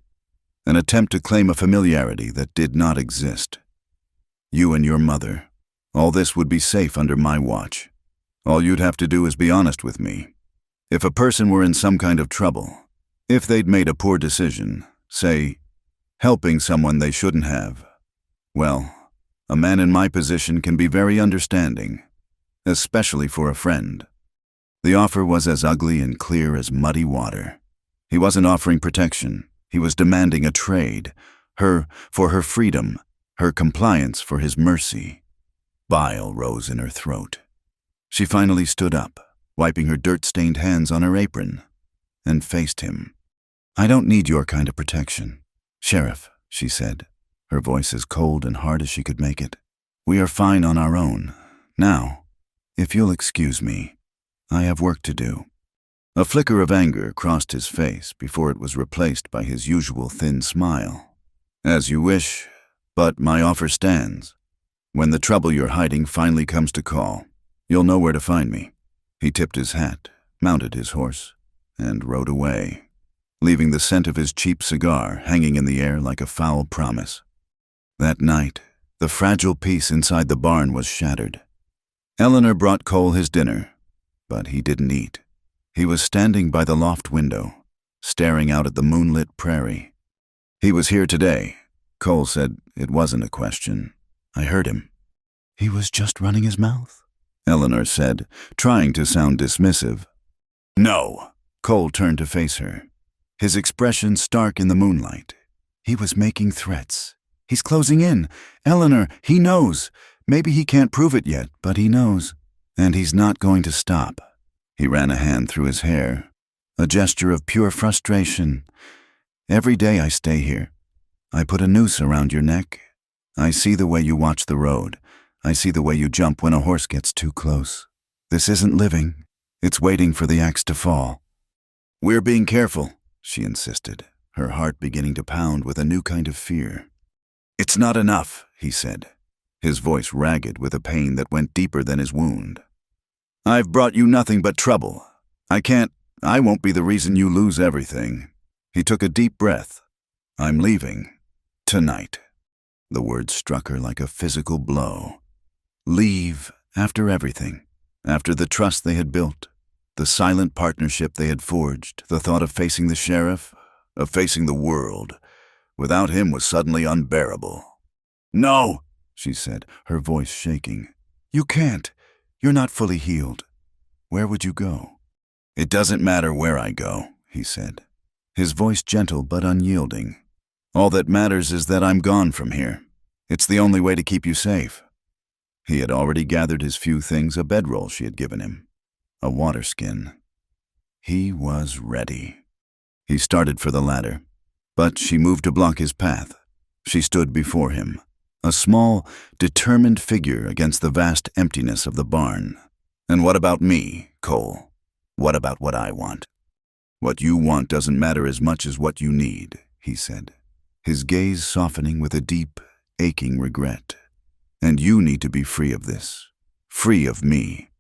an attempt to claim a familiarity that did not exist. "You and your mother. All this would be safe under my watch. All you'd have to do is be honest with me. If a person were in some kind of trouble, if they'd made a poor decision, say, helping someone they shouldn't have, well, a man in my position can be very understanding, especially for a friend." The offer was as ugly and clear as muddy water. He wasn't offering protection. He was demanding a trade, her for her freedom, her compliance for his mercy. Bile rose in her throat. She finally stood up, wiping her dirt-stained hands on her apron, and faced him. "I don't need your kind of protection, Sheriff," she said, her voice as cold and hard as she could make it. "We are fine on our own. Now, if you'll excuse me, I have work to do." A flicker of anger crossed his face before it was replaced by his usual thin smile. "As you wish, but my offer stands. When the trouble you're hiding finally comes to call, you'll know where to find me." He tipped his hat, mounted his horse, and rode away, leaving the scent of his cheap cigar hanging in the air like a foul promise. That night, the fragile peace inside the barn was shattered. Eleanor brought Cole his dinner, but he didn't eat. He was standing by the loft window, staring out at the moonlit prairie. He was here today. Cole said it wasn't a question. I heard him. He was just running his mouth, Eleanor said, trying to sound dismissive. No. Cole turned to face her, his expression stark in the moonlight. He was making threats. He's closing in. Eleanor, he knows. Maybe he can't prove it yet, but he knows. And he's not going to stop. He ran a hand through his hair, a gesture of pure frustration. Every day I stay here. I put a noose around your neck. I see the way you watch the road. I see the way you jump when a horse gets too close. This isn't living. It's waiting for the axe to fall. We're being careful, she insisted, her heart beginning to pound with a new kind of fear. It's not enough, he said, his voice ragged with a pain that went deeper than his wound. I've brought you nothing but trouble. I won't be the reason you lose everything. He took a deep breath. I'm leaving. Tonight. The words struck her like a physical blow. Leave after everything. After the trust they had built, the silent partnership they had forged, the thought of facing the sheriff, of facing the world, without him was suddenly unbearable. No, she said, her voice shaking. You can't. You're not fully healed. Where would you go? It doesn't matter where I go, he said, his voice gentle but unyielding. All that matters is that I'm gone from here. It's the only way to keep you safe. He had already gathered his few things, a bedroll she had given him, a water skin. He was ready. He started for the ladder, but she moved to block his path. She stood before him, a small, determined figure against the vast emptiness of the barn. And what about me, Cole? What about what I want? What you want doesn't matter as much as what you need, he said, his gaze softening with a deep, aching regret. And you need to be free of this, free of me.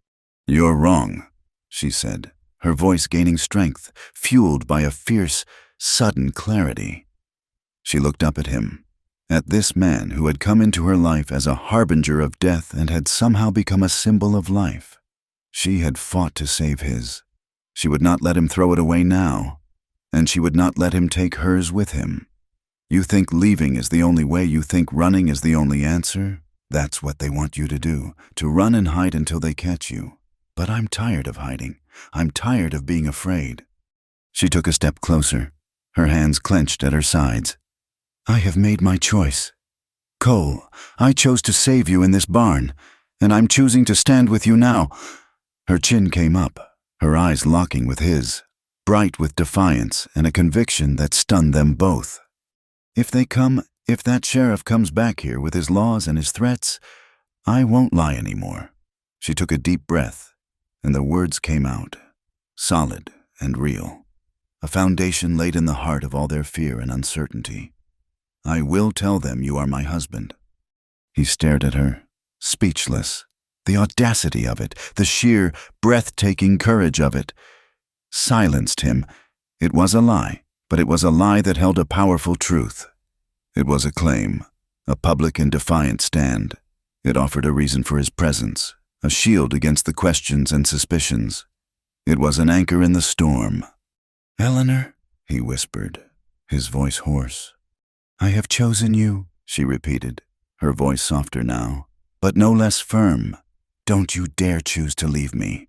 You're wrong, she said, her voice gaining strength, fueled by a fierce, sudden clarity. She looked up at him, at this man who had come into her life as a harbinger of death and had somehow become a symbol of life. She had fought to save his. She would not let him throw it away now, and she would not let him take hers with him. You think leaving is the only way, you think running is the only answer? That's what they want you to do, to run and hide until they catch you. But I'm tired of hiding. I'm tired of being afraid. She took a step closer, her hands clenched at her sides. I have made my choice. Cole, I chose to save you in this barn, and I'm choosing to stand with you now. Her chin came up, her eyes locking with his, bright with defiance and a conviction that stunned them both. If that sheriff comes back here with his laws and his threats, I won't lie anymore. She took a deep breath, and the words came out, solid and real, a foundation laid in the heart of all their fear and uncertainty. I will tell them you are my husband. He stared at her, speechless. The audacity of it, the sheer, breathtaking courage of it, silenced him. It was a lie, but it was a lie that held a powerful truth. It was a claim, a public and defiant stand. It offered a reason for his presence, a shield against the questions and suspicions. It was an anchor in the storm. Eleanor, he whispered, his voice hoarse. I have chosen you, she repeated, her voice softer now, but no less firm. Don't you dare choose to leave me.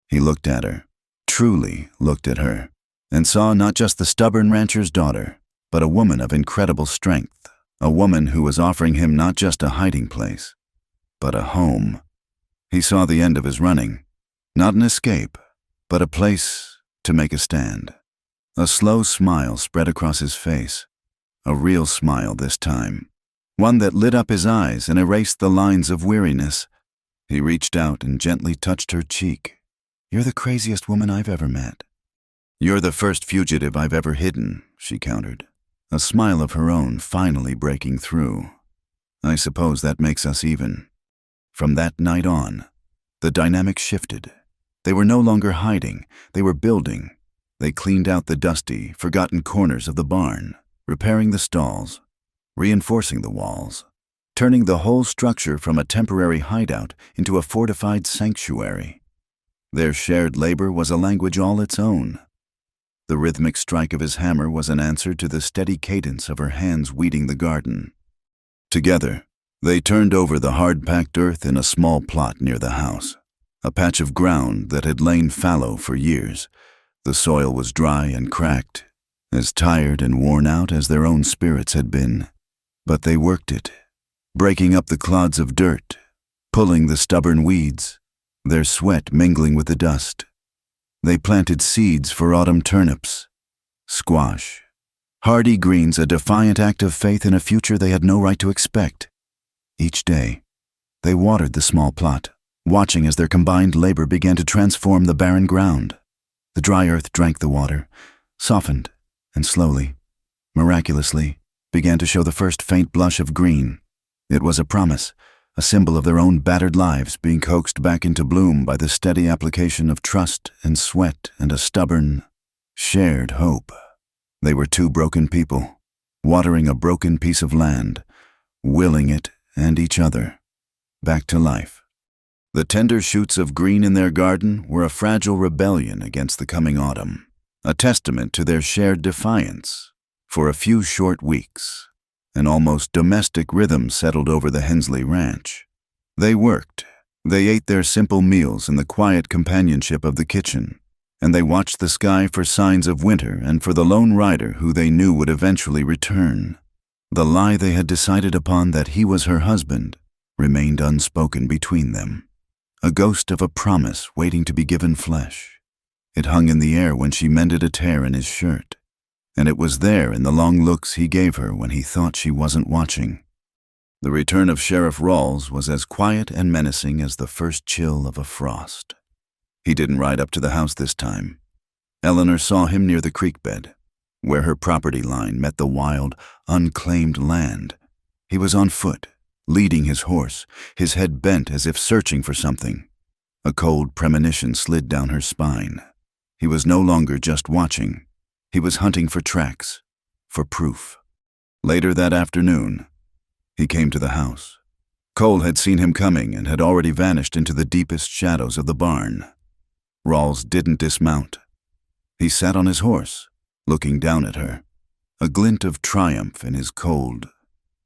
He looked at her, truly looked at her, and saw not just the stubborn rancher's daughter, but a woman of incredible strength, a woman who was offering him not just a hiding place, but a home. He saw the end of his running, not an escape, but a place to make a stand. A slow smile spread across his face, a real smile this time, one that lit up his eyes and erased the lines of weariness. He reached out and gently touched her cheek. You're the craziest woman I've ever met. You're the first fugitive I've ever hidden, she countered, a smile of her own finally breaking through. I suppose that makes us even. From that night on, the dynamic shifted. They were no longer hiding, they were building. They cleaned out the dusty, forgotten corners of the barn, repairing the stalls, reinforcing the walls, turning the whole structure from a temporary hideout into a fortified sanctuary. Their shared labor was a language all its own. The rhythmic strike of his hammer was an answer to the steady cadence of her hands weeding the garden. Together, they turned over the hard-packed earth in a small plot near the house, a patch of ground that had lain fallow for years. The soil was dry and cracked, as tired and worn out as their own spirits had been. But they worked it, breaking up the clods of dirt, pulling the stubborn weeds, their sweat mingling with the dust. They planted seeds for autumn turnips, squash, hardy greens, a defiant act of faith in a future they had no right to expect. Each day, they watered the small plot, watching as their combined labor began to transform the barren ground. The dry earth drank the water, softened, and slowly, miraculously, began to show the first faint blush of green. It was a promise, a symbol of their own battered lives being coaxed back into bloom by the steady application of trust and sweat and a stubborn, shared hope. They were two broken people, watering a broken piece of land, willing it and each other back to life. The tender shoots of green in their garden were a fragile rebellion against the coming autumn, a testament to their shared defiance. For a few short weeks, an almost domestic rhythm settled over the Hensley ranch. They worked, they ate their simple meals in the quiet companionship of the kitchen, and they watched the sky for signs of winter and for the lone rider who they knew would eventually return. The lie they had decided upon, that he was her husband, remained unspoken between them, a ghost of a promise waiting to be given flesh. It hung in the air when she mended a tear in his shirt, and it was there in the long looks he gave her when he thought she wasn't watching. The return of Sheriff Rawls was as quiet and menacing as the first chill of a frost. He didn't ride up to the house this time. Eleanor saw him near the creek bed, where her property line met the wild, unclaimed land. He was on foot, leading his horse, his head bent as if searching for something. A cold premonition slid down her spine. He was no longer just watching. He was hunting for tracks, for proof. Later that afternoon, he came to the house. Cole had seen him coming and had already vanished into the deepest shadows of the barn. Rawls didn't dismount. He sat on his horse, looking down at her, a glint of triumph in his cold,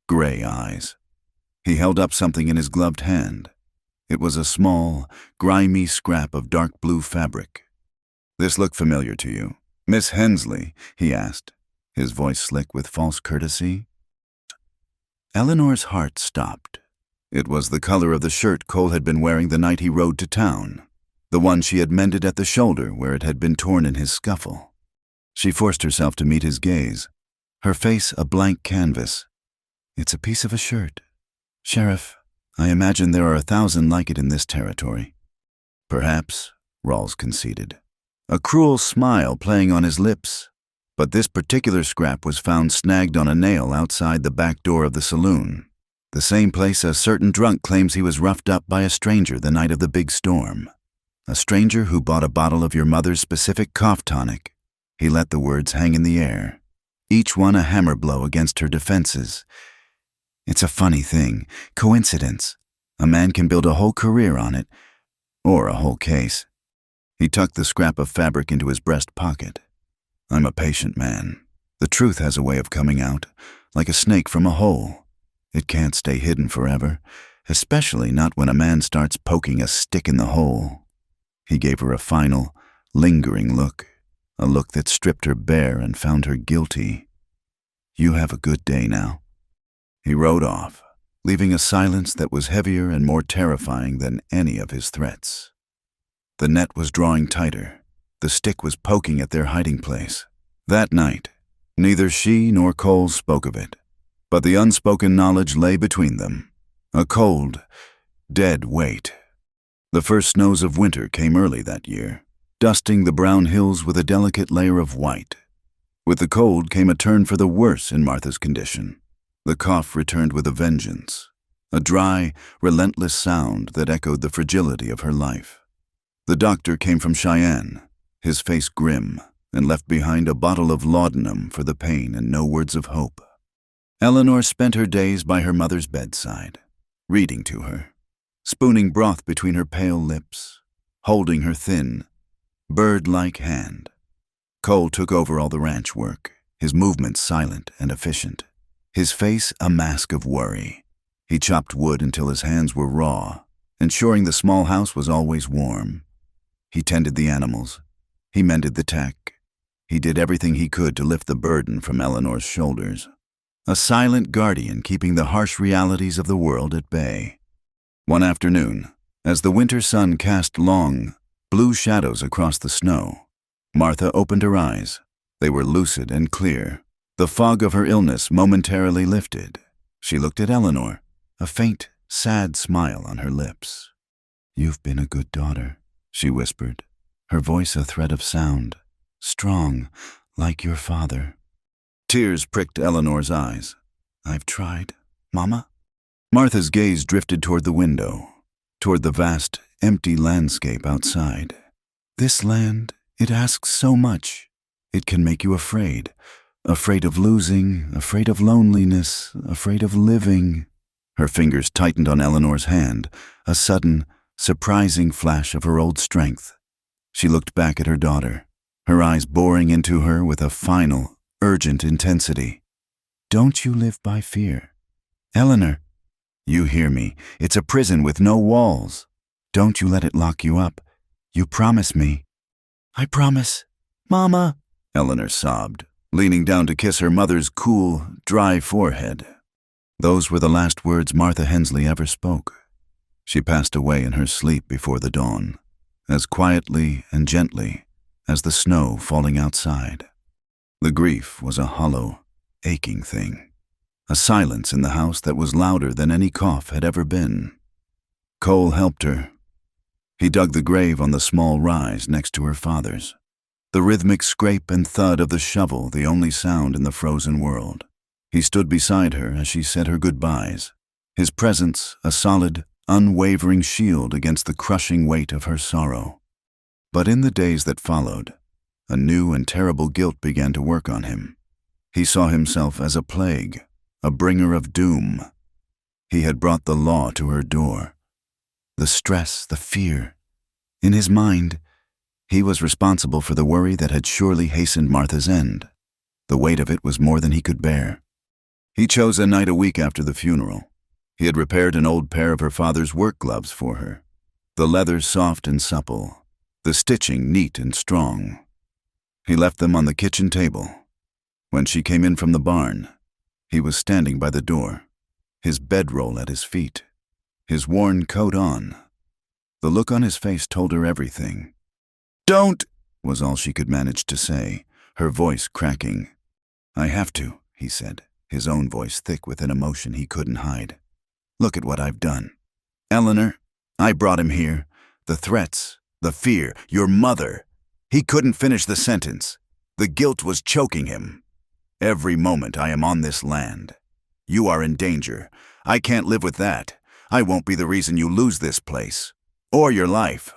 gray eyes. He held up something in his gloved hand. It was a small, grimy scrap of dark blue fabric. "This looked familiar to you, Miss Hensley?" he asked, his voice slick with false courtesy. Eleanor's heart stopped. It was the color of the shirt Cole had been wearing the night he rode to town, the one she had mended at the shoulder where it had been torn in his scuffle. She forced herself to meet his gaze, her face a blank canvas. "It's a piece of a shirt. Sheriff, I imagine there are 1,000 like it in this territory." "Perhaps," Rawls conceded, a cruel smile playing on his lips. "But this particular scrap was found snagged on a nail outside the back door of the saloon, the same place a certain drunk claims he was roughed up by a stranger the night of the big storm. A stranger who bought a bottle of your mother's specific cough tonic." He let the words hang in the air, each one a hammer blow against her defenses. It's a funny thing, coincidence. A man can build a whole career on it, or a whole case. He tucked the scrap of fabric into his breast pocket. "I'm a patient man. The truth has a way of coming out, like a snake from a hole. It can't stay hidden forever, especially not when a man starts poking a stick in the hole." He gave her a final, lingering look, a look that stripped her bare and found her guilty. "You have a good day now." He rode off, leaving a silence that was heavier and more terrifying than any of his threats. The net was drawing tighter. The stick was poking at their hiding place. That night, neither she nor Cole spoke of it, but the unspoken knowledge lay between them, a cold, dead weight. The first snows of winter came early that year, dusting the brown hills with a delicate layer of white. With the cold came a turn for the worse in Martha's condition. The cough returned with a vengeance, a dry, relentless sound that echoed the fragility of her life. The doctor came from Cheyenne, his face grim, and left behind a bottle of laudanum for the pain and no words of hope. Eleanor spent her days by her mother's bedside, reading to her, spooning broth between her pale lips, holding her thin, bird-like hand. Cole took over all the ranch work, his movements silent and efficient, his face a mask of worry. He chopped wood until his hands were raw, ensuring the small house was always warm. He tended the animals. He mended the tack. He did everything he could to lift the burden from Eleanor's shoulders. A silent guardian keeping the harsh realities of the world at bay. One afternoon, as the winter sun cast long, blue shadows across the snow, Martha opened her eyes. They were lucid and clear. The fog of her illness momentarily lifted. She looked at Eleanor, a faint, sad smile on her lips. "You've been a good daughter," she whispered, her voice a thread of sound, strong, like your father. Tears pricked Eleanor's eyes. "I've tried, Mama?" Martha's gaze drifted toward the window, toward the vast, empty landscape outside. "This land, it asks so much. It can make you afraid. Afraid of losing, afraid of loneliness, afraid of living." Her fingers tightened on Eleanor's hand, a sudden, surprising flash of her old strength. She looked back at her daughter, her eyes boring into her with a final, urgent intensity. "Don't you live by fear. Eleanor, you hear me. It's a prison with no walls. Don't you let it lock you up. You promise me." "I promise, Mama," Eleanor sobbed, leaning down to kiss her mother's cool, dry forehead. Those were the last words Martha Hensley ever spoke. She passed away in her sleep before the dawn, as quietly and gently as the snow falling outside. The grief was a hollow, aching thing, a silence in the house that was louder than any cough had ever been. Cole helped her. He dug the grave on the small rise next to her father's, the rhythmic scrape and thud of the shovel the only sound in the frozen world. He stood beside her as she said her goodbyes, his presence a solid, unwavering shield against the crushing weight of her sorrow. But in the days that followed, a new and terrible guilt began to work on him. He saw himself as a plague, a bringer of doom. He had brought the law to her door. The stress, the fear. In his mind, he was responsible for the worry that had surely hastened Martha's end. The weight of it was more than he could bear. He chose a night a week after the funeral. He had repaired an old pair of her father's work gloves for her, the leather soft and supple, the stitching neat and strong. He left them on the kitchen table. When she came in from the barn, he was standing by the door, his bedroll at his feet, his worn coat on. The look on his face told her everything. "Don't," was all she could manage to say, her voice cracking. "I have to," he said, his own voice thick with an emotion he couldn't hide. "Look at what I've done. Eleanor, I brought him here. The threats, the fear, your mother." He couldn't finish the sentence. The guilt was choking him. "Every moment I am on this land. You are in danger. I can't live with that. I won't be the reason you lose this place. Or your life."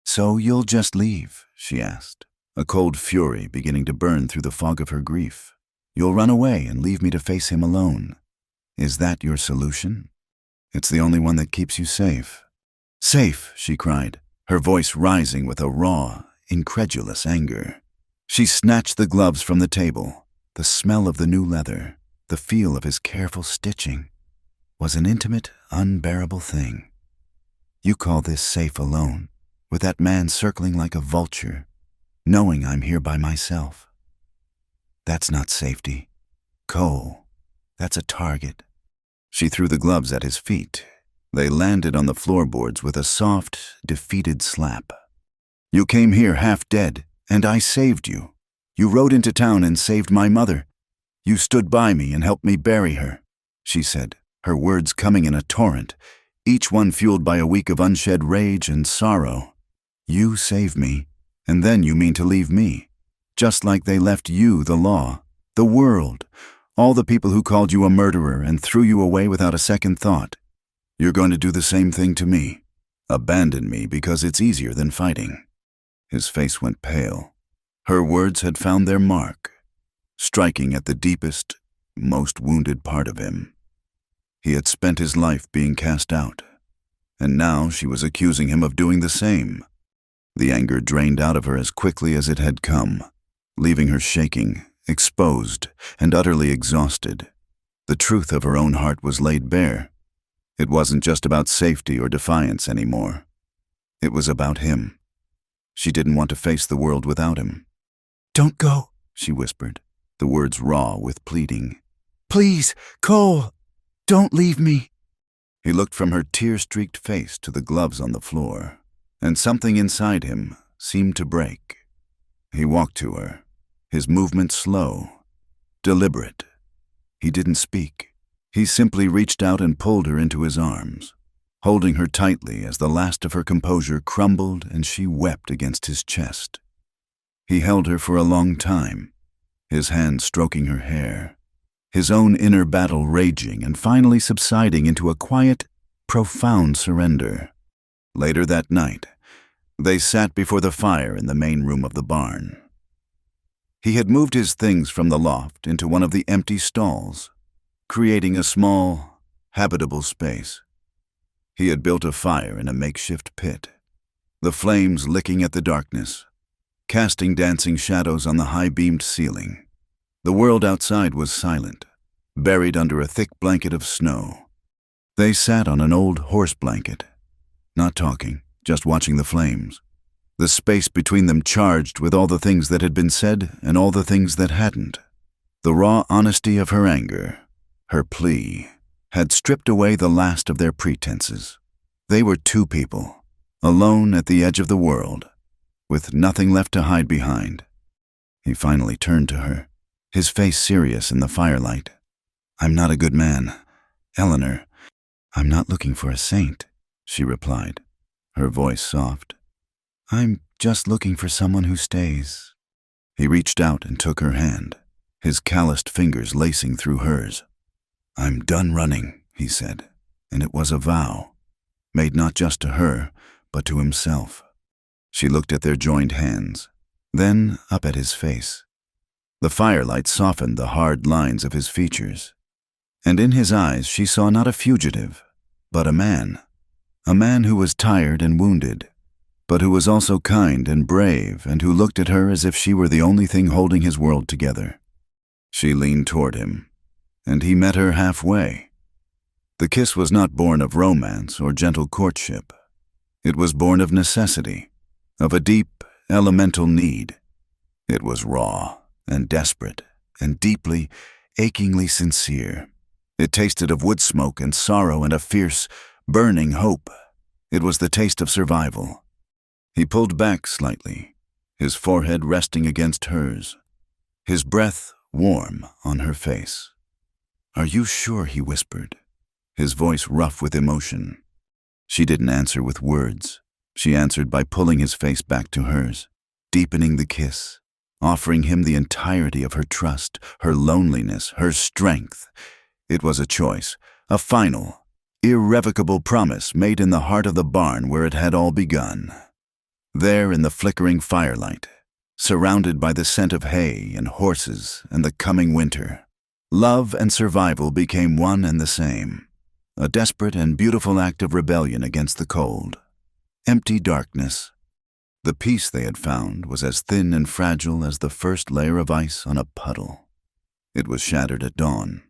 "So you'll just leave?" she asked, a cold fury beginning to burn through the fog of her grief. "You'll run away and leave me to face him alone? Is that your solution? It's the only one that keeps you safe." "Safe," she cried, her voice rising with a raw, incredulous anger. She snatched the gloves from the table. The smell of the new leather, the feel of his careful stitching, was an intimate, unbearable thing. "You call this safe alone, with that man circling like a vulture, knowing I'm here by myself. That's not safety. Cole, that's a target." She threw the gloves at his feet. They landed on the floorboards with a soft, defeated slap. "You came here half dead, and I saved you. You rode into town and saved my mother. You stood by me and helped me bury her," she said, her words coming in a torrent, each one fueled by a week of unshed rage and sorrow. "You saved me, and then you mean to leave me, just like they left you the law, the world, all the people who called you a murderer and threw you away without a second thought. You're going to do the same thing to me. Abandon me because it's easier than fighting." His face went pale. Her words had found their mark, striking at the deepest, most wounded part of him. He had spent his life being cast out, and now she was accusing him of doing the same. The anger drained out of her as quickly as it had come, leaving her shaking, exposed, and utterly exhausted. The truth of her own heart was laid bare. It wasn't just about safety or defiance anymore. It was about him. She didn't want to face the world without him. "Don't go," she whispered, the words raw with pleading. "Please, Cole, don't leave me." He looked from her tear-streaked face to the gloves on the floor, and something inside him seemed to break. He walked to her, his movement slow, deliberate. He didn't speak. He simply reached out and pulled her into his arms, holding her tightly as the last of her composure crumbled and she wept against his chest. He held her for a long time, his hand stroking her hair, his own inner battle raging and finally subsiding into a quiet, profound surrender. Later that night, they sat before the fire in the main room of the barn. He had moved his things from the loft into one of the empty stalls, creating a small, habitable space. He had built a fire in a makeshift pit, the flames licking at the darkness, casting dancing shadows on the high-beamed ceiling. The world outside was silent, buried under a thick blanket of snow. They sat on an old horse blanket, not talking, just watching the flames. The space between them charged with all the things that had been said and all the things that hadn't. The raw honesty of her anger, her plea, had stripped away the last of their pretenses. They were two people, alone at the edge of the world, with nothing left to hide behind. He finally turned to her, his face serious in the firelight. "I'm not a good man, Eleanor. I'm not looking for a saint," she replied, her voice soft. "I'm just looking for someone who stays." He reached out and took her hand, his calloused fingers lacing through hers. "I'm done running," he said, and it was a vow, made not just to her, but to himself. She looked at their joined hands, then up at his face. The firelight softened the hard lines of his features, and in his eyes she saw not a fugitive, but a man who was tired and wounded, but who was also kind and brave and who looked at her as if she were the only thing holding his world together. She leaned toward him, and he met her halfway. The kiss was not born of romance or gentle courtship. It was born of necessity, of a deep, elemental need. It was raw and desperate and deeply, achingly sincere. It tasted of wood smoke and sorrow and a fierce, burning hope. It was the taste of survival. He pulled back slightly, his forehead resting against hers, his breath warm on her face. "Are you sure?" he whispered, his voice rough with emotion. She didn't answer with words. She answered by pulling his face back to hers, deepening the kiss, offering him the entirety of her trust, her loneliness, her strength. It was a choice, a final, irrevocable promise made in the heart of the barn where it had all begun. There in the flickering firelight, surrounded by the scent of hay and horses and the coming winter, love and survival became one and the same, a desperate and beautiful act of rebellion against the cold. Empty darkness. The peace they had found was as thin and fragile as the first layer of ice on a puddle. It was shattered at dawn.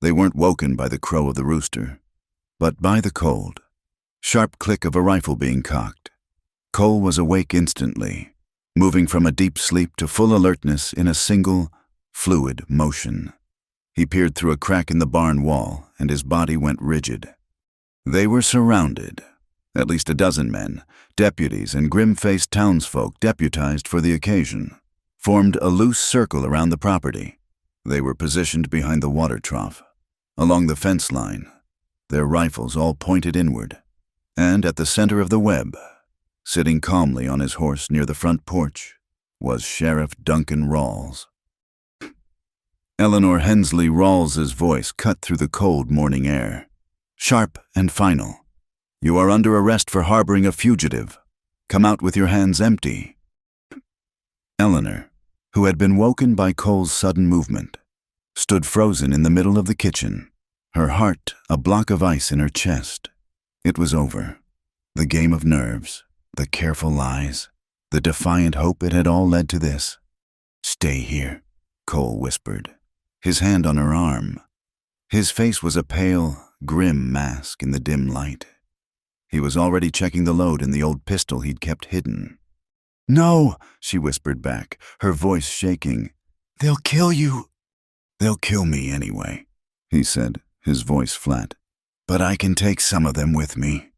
They weren't woken by the crow of the rooster, but by the cold. Sharp click of a rifle being cocked. Cole was awake instantly, moving from a deep sleep to full alertness in a single, fluid motion. He peered through a crack in the barn wall, and his body went rigid. They were surrounded. At least a dozen men, deputies and grim-faced townsfolk deputized for the occasion, formed a loose circle around the property. They were positioned behind the water trough, along the fence line, their rifles all pointed inward, and at the center of the web, sitting calmly on his horse near the front porch, was Sheriff Duncan Rawls. Eleanor Hensley Rawls's voice cut through the cold morning air, sharp and final. "You are under arrest for harboring a fugitive. Come out with your hands empty." Eleanor, who had been woken by Cole's sudden movement, stood frozen in the middle of the kitchen, her heart a block of ice in her chest. It was over. The game of nerves, the careful lies, the defiant hope, it had all led to this. "Stay here," Cole whispered, his hand on her arm. His face was a pale, grim mask in the dim light. He was already checking the load in the old pistol he'd kept hidden. "No," she whispered back, her voice shaking. "They'll kill you." "They'll kill me anyway," he said, his voice flat. "But I can take some of them with me."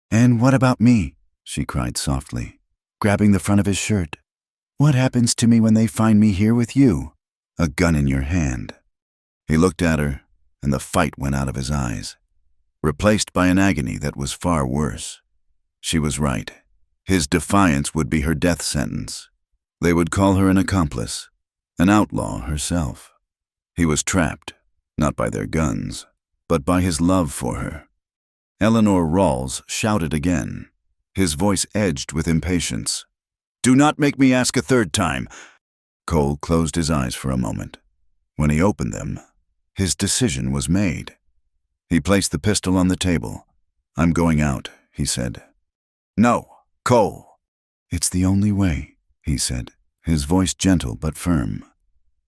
"And what about me?" she cried softly, grabbing the front of his shirt. "What happens to me when they find me here with you, a gun in your hand?" He looked at her, and the fight went out of his eyes, replaced by an agony that was far worse. She was right. His defiance would be her death sentence. They would call her an accomplice, an outlaw herself. He was trapped, not by their guns, but by his love for her. Eleanor Rawls shouted again, his voice edged with impatience. "Do not make me ask a third time." Cole closed his eyes for a moment. When he opened them, his decision was made. He placed the pistol on the table. "I'm going out," he said. "No, Cole." "It's the only way," he said, his voice gentle but firm.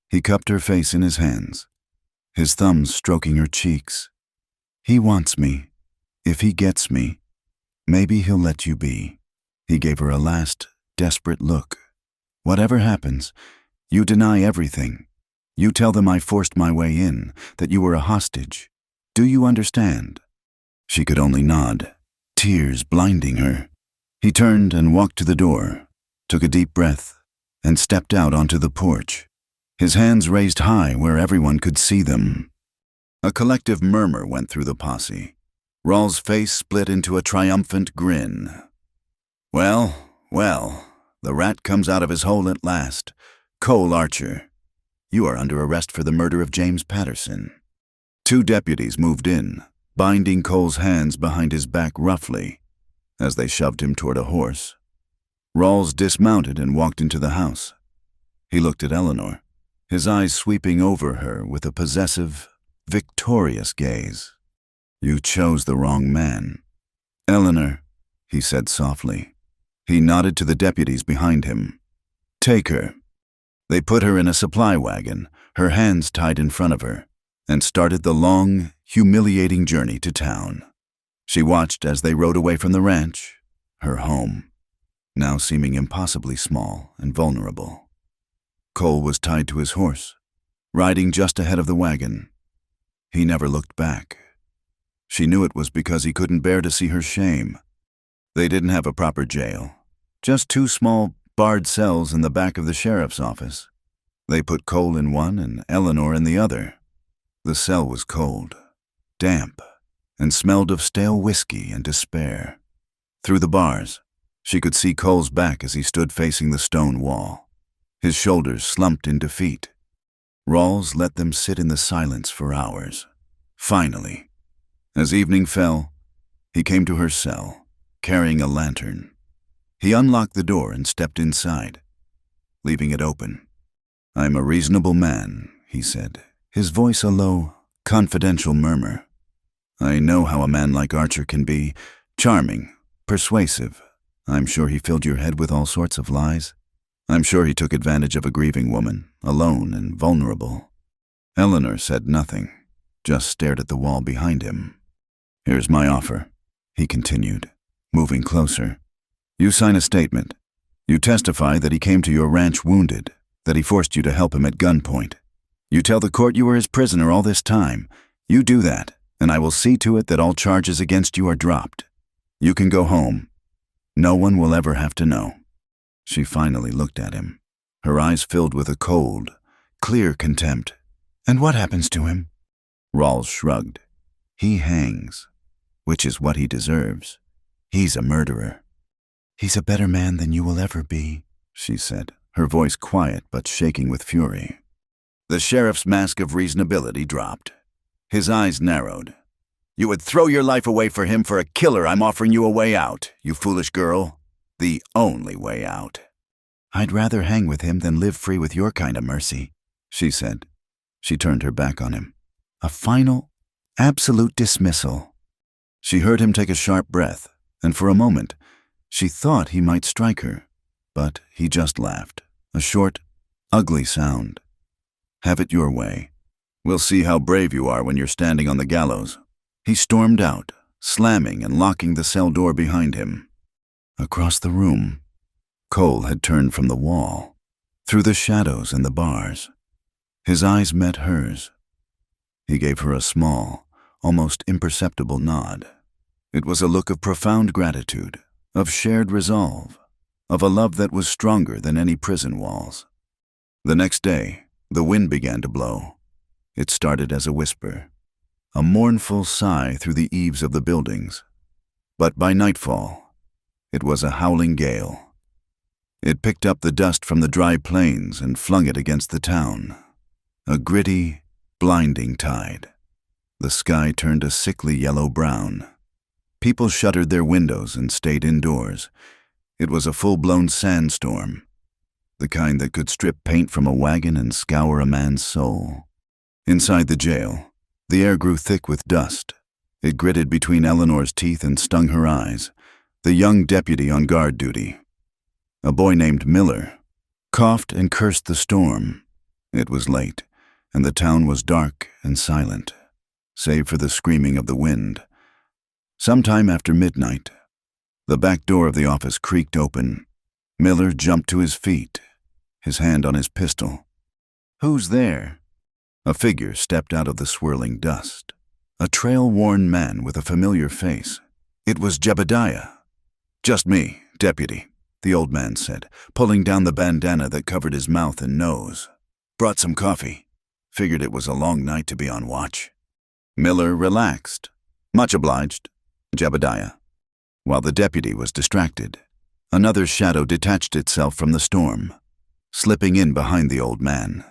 He cupped her face in his hands, his thumbs stroking her cheeks. "He wants me. If he gets me, maybe he'll let you be." He gave her a last, desperate look. "Whatever happens, you deny everything. You tell them I forced my way in, that you were a hostage. Do you understand?" She could only nod, tears blinding her. He turned and walked to the door, took a deep breath, and stepped out onto the porch, his hands raised high where everyone could see them. A collective murmur went through the posse. Rawls' face split into a triumphant grin. Well, the rat comes out of his hole at last. Cole Archer, you are under arrest for the murder of James Patterson." 2 deputies moved in, binding Cole's hands behind his back roughly as they shoved him toward a horse. Rawls dismounted and walked into the house. He looked at Eleanor, his eyes sweeping over her with a possessive, victorious gaze. "You chose the wrong man." "Eleanor," he said softly. He nodded to the deputies behind him. "Take her." They put her in a supply wagon, her hands tied in front of her, and started the long, humiliating journey to town. She watched as they rode away from the ranch, her home, now seeming impossibly small and vulnerable. Cole was tied to his horse, riding just ahead of the wagon. He never looked back. She knew it was because he couldn't bear to see her shame. They didn't have a proper jail, just 2 small, barred cells in the back of the sheriff's office. They put Cole in one and Eleanor in the other. The cell was cold, damp, and smelled of stale whiskey and despair. Through the bars, she could see Cole's back as he stood facing the stone wall, his shoulders slumped in defeat. Rawls let them sit in the silence for hours. Finally, as evening fell, he came to her cell, carrying a lantern. He unlocked the door and stepped inside, leaving it open. "I'm a reasonable man," he said, his voice a low, confidential murmur. "I know how a man like Archer can be, charming, persuasive. I'm sure he filled your head with all sorts of lies. I'm sure he took advantage of a grieving woman, alone and vulnerable." Eleanor said nothing, just stared at the wall behind him. "Here's my offer," he continued, moving closer. "You sign a statement. You testify that he came to your ranch wounded, that he forced you to help him at gunpoint. You tell the court you were his prisoner all this time. You do that, and I will see to it that all charges against you are dropped. You can go home. No one will ever have to know." She finally looked at him, her eyes filled with a cold, clear contempt. "And what happens to him?" Rawls shrugged. "He hangs, which is what he deserves. He's a murderer." "He's a better man than you will ever be," she said, her voice quiet but shaking with fury. The sheriff's mask of reasonability dropped. His eyes narrowed. "You would throw your life away for him for a killer. I'm offering you a way out, you foolish girl. The only way out." "I'd rather hang with him than live free with your kind of mercy," she said. She turned her back on him. A final, absolute dismissal. She heard him take a sharp breath, and for a moment, she thought he might strike her, but he just laughed. A short, ugly sound. Have it your way. We'll see how brave you are when you're standing on the gallows. He stormed out, slamming and locking the cell door behind him. Across the room, Cole had turned from the wall, through the shadows and the bars. His eyes met hers. He gave her a small, almost imperceptible nod. It was a look of profound gratitude, of shared resolve, of a love that was stronger than any prison walls. The next day, the wind began to blow. It started as a whisper, a mournful sigh through the eaves of the buildings. But by nightfall, it was a howling gale. It picked up the dust from the dry plains and flung it against the town. A gritty, blinding tide. The sky turned a sickly yellow-brown. People shuttered their windows and stayed indoors. It was a full-blown sandstorm, the kind that could strip paint from a wagon and scour a man's soul. Inside the jail, the air grew thick with dust. It gritted between Eleanor's teeth and stung her eyes. The young deputy on guard duty, a boy named Miller, coughed and cursed the storm. It was late, and the town was dark and silent, save for the screaming of the wind. Sometime after midnight, the back door of the office creaked open. Miller jumped to his feet, his hand on his pistol. "Who's there?" A figure stepped out of the swirling dust. A trail-worn man with a familiar face. It was Jebediah. "Just me, deputy," the old man said, pulling down the bandana that covered his mouth and nose. "Brought some coffee. Figured it was a long night to be on watch." Miller relaxed. "Much obliged, Jebediah." While the deputy was distracted, another shadow detached itself from the storm, slipping in behind the old man.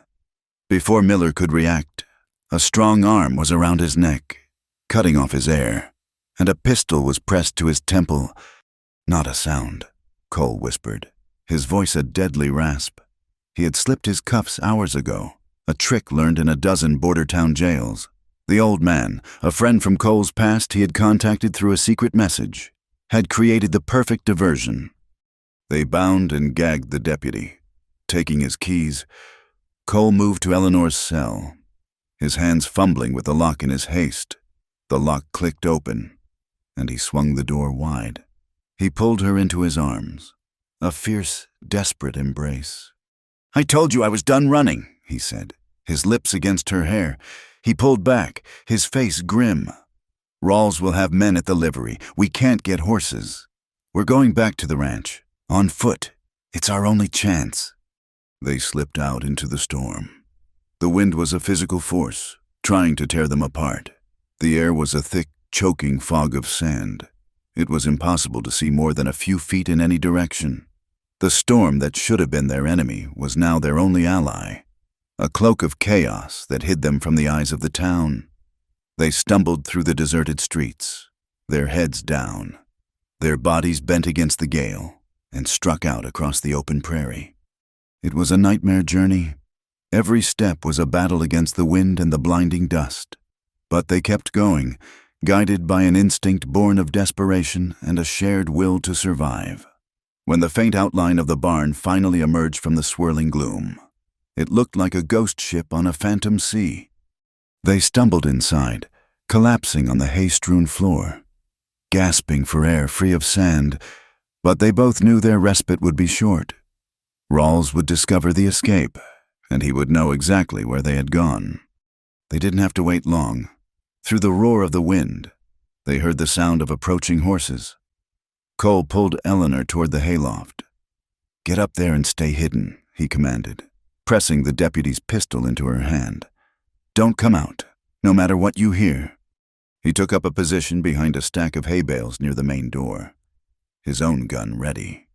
Before Miller could react, a strong arm was around his neck, cutting off his air, and a pistol was pressed to his temple. "Not a sound," Cole whispered, his voice a deadly rasp. He had slipped his cuffs hours ago, a trick learned in a dozen border town jails. The old man, a friend from Cole's past he had contacted through a secret message, had created the perfect diversion. They bound and gagged the deputy. Taking his keys, Cole moved to Eleanor's cell, his hands fumbling with the lock in his haste. The lock clicked open, and he swung the door wide. He pulled her into his arms, a fierce, desperate embrace. "I told you I was done running," he said, his lips against her hair. He pulled back, his face grim. "Rawls will have men at the livery. We can't get horses. We're going back to the ranch, on foot. It's our only chance." They slipped out into the storm. The wind was a physical force, trying to tear them apart. The air was a thick, choking fog of sand. It was impossible to see more than a few feet in any direction. The storm that should have been their enemy was now their only ally, a cloak of chaos that hid them from the eyes of the town. They stumbled through the deserted streets, their heads down, their bodies bent against the gale, and struck out across the open prairie. It was a nightmare journey. Every step was a battle against the wind and the blinding dust. But they kept going, guided by an instinct born of desperation and a shared will to survive. When the faint outline of the barn finally emerged from the swirling gloom, it looked like a ghost ship on a phantom sea. They stumbled inside, collapsing on the hay-strewn floor, gasping for air free of sand, but they both knew their respite would be short. Rawls would discover the escape, and he would know exactly where they had gone. They didn't have to wait long. Through the roar of the wind, they heard the sound of approaching horses. Cole pulled Eleanor toward the hayloft. "Get up there and stay hidden," he commanded, pressing the deputy's pistol into her hand. "Don't come out, no matter what you hear." He took up a position behind a stack of hay bales near the main door, his own gun ready.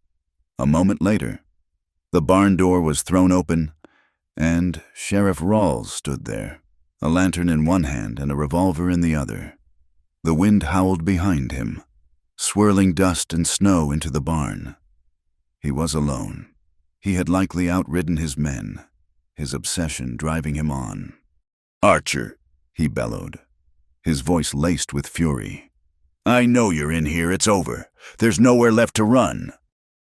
A moment later, the barn door was thrown open, and Sheriff Rawls stood there, a lantern in one hand and a revolver in the other. The wind howled behind him, swirling dust and snow into the barn. He was alone. He had likely outridden his men, his obsession driving him on. "Archer," he bellowed, his voice laced with fury. "I know you're in here. It's over. There's nowhere left to run."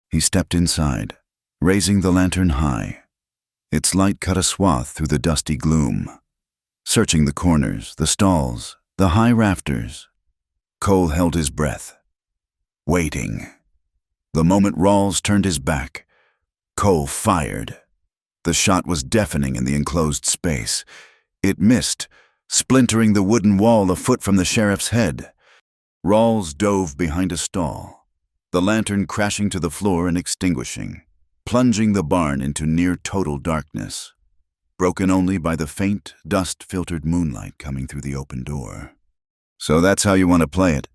He stepped inside, raising the lantern high. Its light cut a swath through the dusty gloom, searching the corners, the stalls, the high rafters. Cole held his breath, waiting. The moment Rawls turned his back, Cole fired. The shot was deafening in the enclosed space. It missed, splintering the wooden wall a foot from the sheriff's head. Rawls dove behind a stall, the lantern crashing to the floor and extinguishing, plunging the barn into near-total darkness, broken only by the faint, dust-filtered moonlight coming through the open door. "So that's how you want to play it,"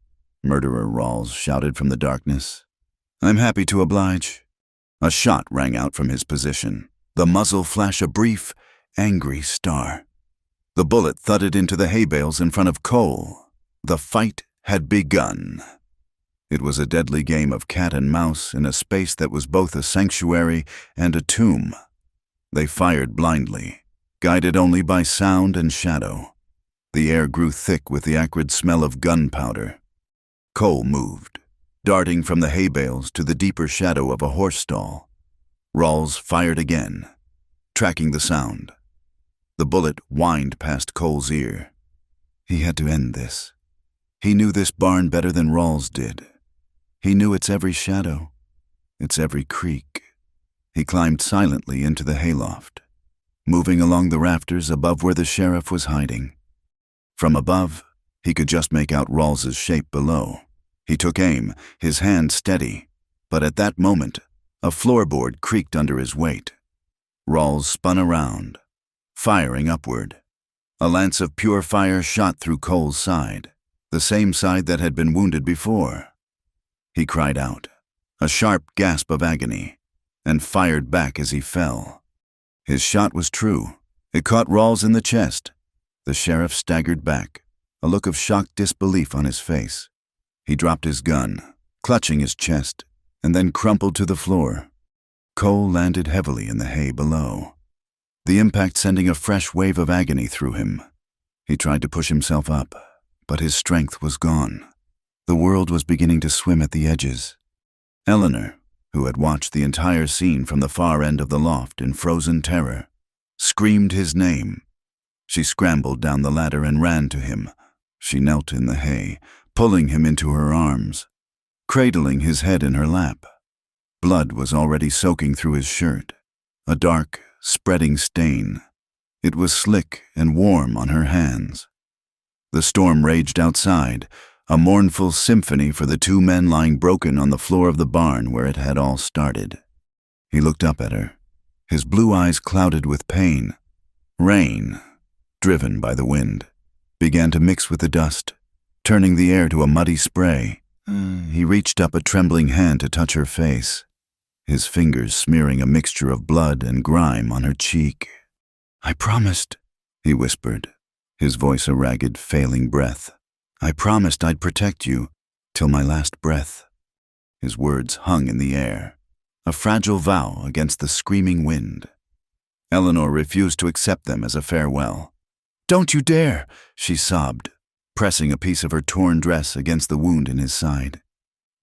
Murderer Rawls shouted from the darkness. "I'm happy to oblige." A shot rang out from his position, the muzzle flash a brief, angry star. The bullet thudded into the hay bales in front of Cole. The fight had begun. It was a deadly game of cat and mouse in a space that was both a sanctuary and a tomb. They fired blindly, guided only by sound and shadow. The air grew thick with the acrid smell of gunpowder. Cole moved, darting from the hay bales to the deeper shadow of a horse stall. Rawls fired again, tracking the sound. The bullet whined past Cole's ear. He had to end this. He knew this barn better than Rawls did. He knew its every shadow, its every creak. He climbed silently into the hayloft, moving along the rafters above where the sheriff was hiding. From above, he could just make out Rawls's shape below. He took aim, his hand steady, but at that moment, a floorboard creaked under his weight. Rawls spun around, firing upward. A lance of pure fire shot through Cole's side, the same side that had been wounded before. He cried out, a sharp gasp of agony, and fired back as he fell. His shot was true. It caught Rawls in the chest. The sheriff staggered back, a look of shocked disbelief on his face. He dropped his gun, clutching his chest, and then crumpled to the floor. Cole landed heavily in the hay below, the impact sending a fresh wave of agony through him. He tried to push himself up, but his strength was gone. The world was beginning to swim at the edges. Eleanor, who had watched the entire scene from the far end of the loft in frozen terror, screamed his name. She scrambled down the ladder and ran to him. She knelt in the hay, pulling him into her arms, cradling his head in her lap. Blood was already soaking through his shirt, a dark, spreading stain. It was slick and warm on her hands. The storm raged outside, a mournful symphony for the two men lying broken on the floor of the barn where it had all started. He looked up at her, his blue eyes clouded with pain. Rain, driven by the wind, began to mix with the dust, turning the air to a muddy spray. He reached up a trembling hand to touch her face, his fingers smearing a mixture of blood and grime on her cheek. "I promised," he whispered, his voice a ragged, failing breath. "I promised I'd protect you till my last breath." His words hung in the air, a fragile vow against the screaming wind. Eleanor refused to accept them as a farewell. "Don't you dare," she sobbed, pressing a piece of her torn dress against the wound in his side.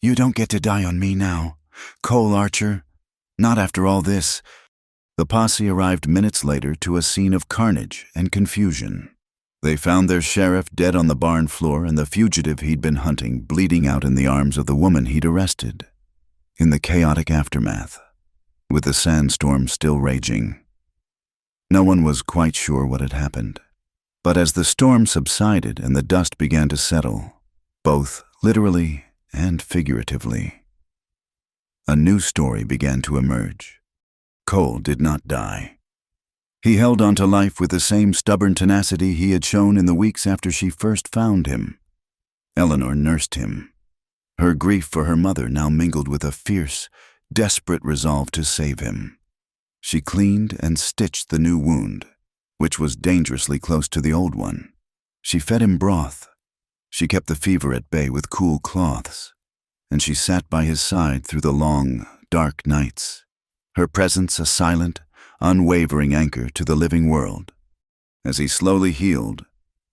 "You don't get to die on me now, Cole Archer. Not after all this." The posse arrived minutes later to a scene of carnage and confusion. They found their sheriff dead on the barn floor and the fugitive he'd been hunting bleeding out in the arms of the woman he'd arrested. In the chaotic aftermath, with the sandstorm still raging, no one was quite sure what had happened. But as the storm subsided and the dust began to settle, both literally and figuratively, a new story began to emerge. Cole did not die. He held on to life with the same stubborn tenacity he had shown in the weeks after she first found him. Eleanor nursed him. Her grief for her mother now mingled with a fierce, desperate resolve to save him. She cleaned and stitched the new wound, which was dangerously close to the old one. She fed him broth. She kept the fever at bay with cool cloths, and she sat by his side through the long, dark nights, her presence a silent, unwavering anchor to the living world. As he slowly healed,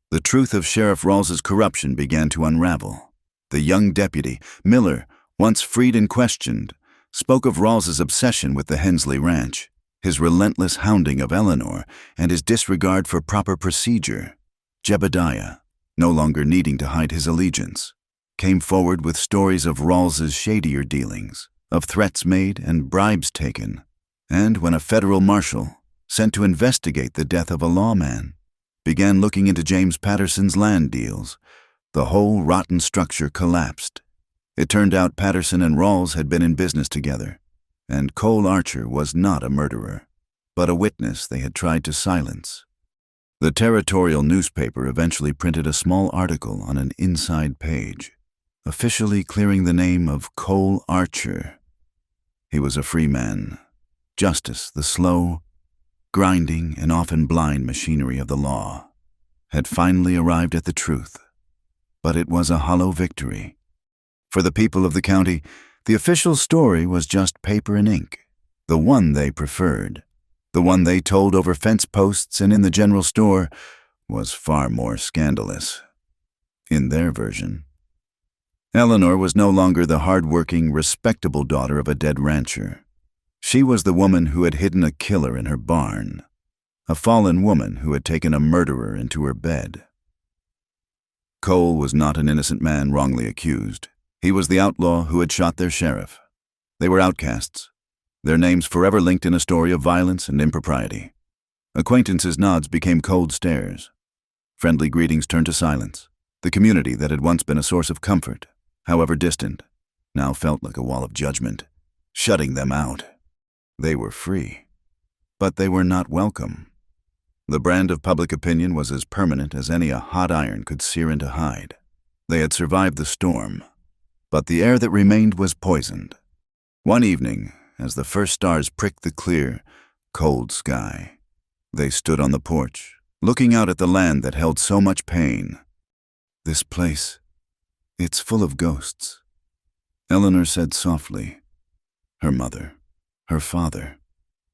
the truth of Sheriff Rawls's corruption began to unravel. The young deputy, Miller, once freed and questioned, spoke of Rawls's obsession with the Hensley Ranch, his relentless hounding of Eleanor, and his disregard for proper procedure. Jebediah, no longer needing to hide his allegiance, came forward with stories of Rawls's shadier dealings, of threats made and bribes taken, and when a federal marshal, sent to investigate the death of a lawman, began looking into James Patterson's land deals, the whole rotten structure collapsed. It turned out Patterson and Rawls had been in business together, and Cole Archer was not a murderer, but a witness they had tried to silence. The territorial newspaper eventually printed a small article on an inside page, officially clearing the name of Cole Archer. He was a free man. Justice, the slow, grinding, and often blind machinery of the law, had finally arrived at the truth. But it was a hollow victory. For the people of the county, the official story was just paper and ink, the one they preferred. The one they told over fence posts and in the general store was far more scandalous. In their version, Eleanor was no longer the hard-working, respectable daughter of a dead rancher. She was the woman who had hidden a killer in her barn, a fallen woman who had taken a murderer into her bed. Cole was not an innocent man wrongly accused. He was the outlaw who had shot their sheriff. They were outcasts, their names forever linked in a story of violence and impropriety. Acquaintances' nods became cold stares. Friendly greetings turned to silence. The community that had once been a source of comfort, however distant, now felt like a wall of judgment, shutting them out. They were free, but they were not welcome. The brand of public opinion was as permanent as any a hot iron could sear into hide. They had survived the storm, but the air that remained was poisoned. One evening, as the first stars pricked the clear, cold sky, they stood on the porch, looking out at the land that held so much pain. "This place, it's full of ghosts," Eleanor said softly. Her mother, her father,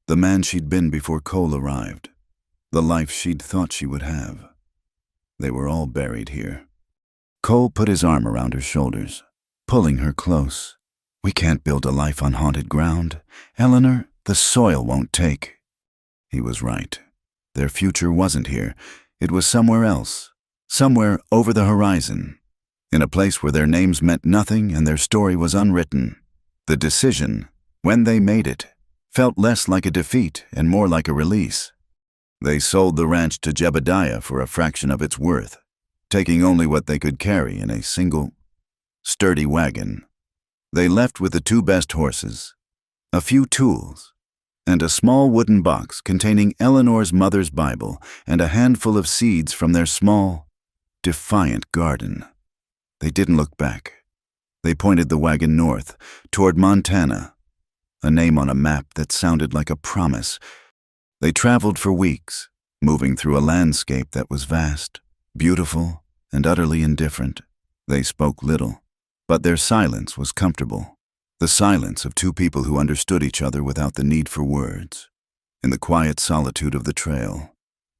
the man she'd been before Cole arrived, the life she'd thought she would have. They were all buried here. Cole put his arm around her shoulders, pulling her close. "We can't build a life on haunted ground. Eleanor, the soil won't take." He was right. Their future wasn't here. It was somewhere else, somewhere over the horizon, in a place where their names meant nothing and their story was unwritten. The decision, when they made it, felt less like a defeat and more like a release. They sold the ranch to Jebediah for a fraction of its worth, taking only what they could carry in a single, sturdy wagon. They left with the 2 best horses, a few tools, and a small wooden box containing Eleanor's mother's Bible and a handful of seeds from their small, defiant garden. They didn't look back. They pointed the wagon north, toward Montana, a name on a map that sounded like a promise. They traveled for weeks, moving through a landscape that was vast, beautiful, and utterly indifferent. They spoke little, but their silence was comfortable. The silence of 2 people who understood each other without the need for words. In the quiet solitude of the trail,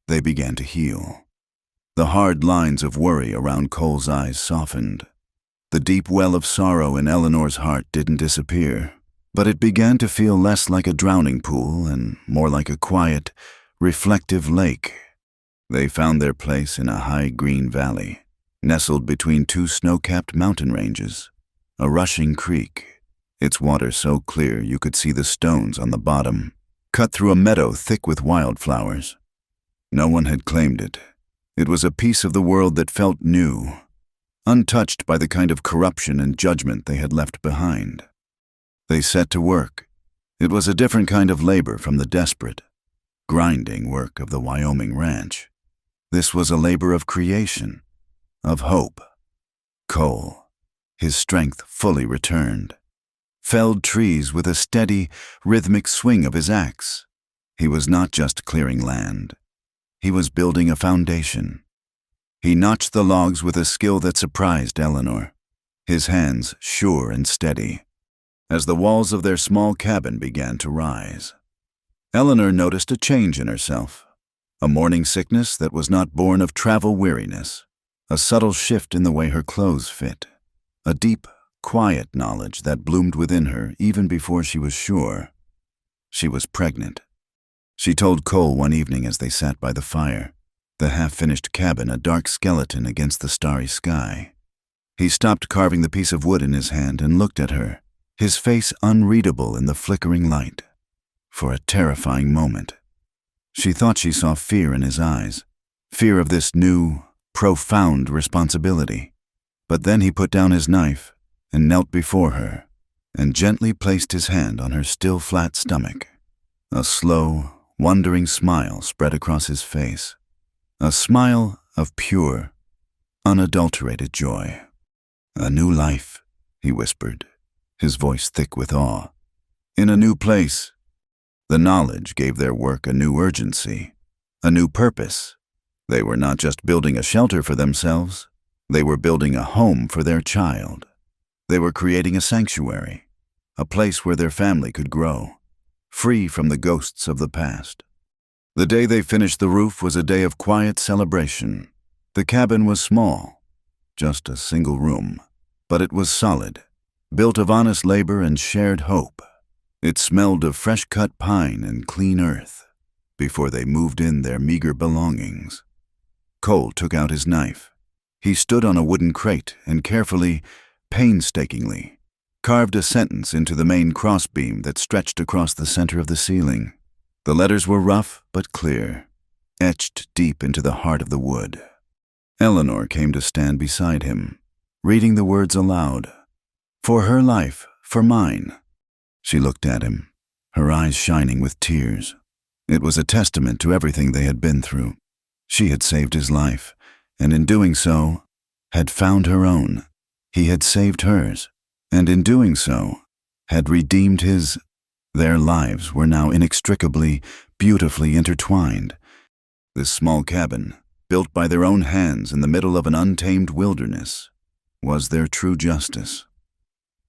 they began to heal. The hard lines of worry around Cole's eyes softened. The deep well of sorrow in Eleanor's heart didn't disappear, but it began to feel less like a drowning pool and more like a quiet, reflective lake. They found their place in a high green valley, nestled between 2 snow-capped mountain ranges, a rushing creek, its water so clear you could see the stones on the bottom, cut through a meadow thick with wildflowers. No one had claimed it. It was a piece of the world that felt new, untouched by the kind of corruption and judgment they had left behind. They set to work. It was a different kind of labor from the desperate, grinding work of the Wyoming ranch. This was a labor of creation, of hope. Cole, his strength fully returned, felled trees with a steady, rhythmic swing of his axe. He was not just clearing land. He was building a foundation. He notched the logs with a skill that surprised Eleanor, his hands sure and steady, as the walls of their small cabin began to rise. Eleanor noticed a change in herself. A morning sickness that was not born of travel weariness, a subtle shift in the way her clothes fit, a deep, quiet knowledge that bloomed within her even before she was sure. She was pregnant. She told Cole one evening as they sat by the fire, the half-finished cabin a dark skeleton against the starry sky. He stopped carving the piece of wood in his hand and looked at her, his face unreadable in the flickering light. For a terrifying moment, she thought she saw fear in his eyes, fear of this new, profound responsibility. But then he put down his knife and knelt before her and gently placed his hand on her still flat stomach. A slow, wondering smile spread across his face, a smile of pure, unadulterated joy. "A new life," he whispered, his voice thick with awe. "In a new place." The knowledge gave their work a new urgency, a new purpose. They were not just building a shelter for themselves, they were building a home for their child. They were creating a sanctuary, a place where their family could grow, free from the ghosts of the past. The day they finished the roof was a day of quiet celebration. The cabin was small, just a single room, but it was solid, built of honest labor and shared hope. It smelled of fresh-cut pine and clean earth before they moved in their meager belongings. Cole took out his knife. He stood on a wooden crate and carefully, painstakingly, carved a sentence into the main crossbeam that stretched across the center of the ceiling. The letters were rough but clear, etched deep into the heart of the wood. Eleanor came to stand beside him, reading the words aloud. "For her life, for mine." She looked at him, her eyes shining with tears. It was a testament to everything they had been through. She had saved his life, and in doing so, had found her own. He had saved hers, and in doing so, had redeemed his. Their lives were now inextricably, beautifully intertwined. This small cabin, built by their own hands in the middle of an untamed wilderness, was their true justice.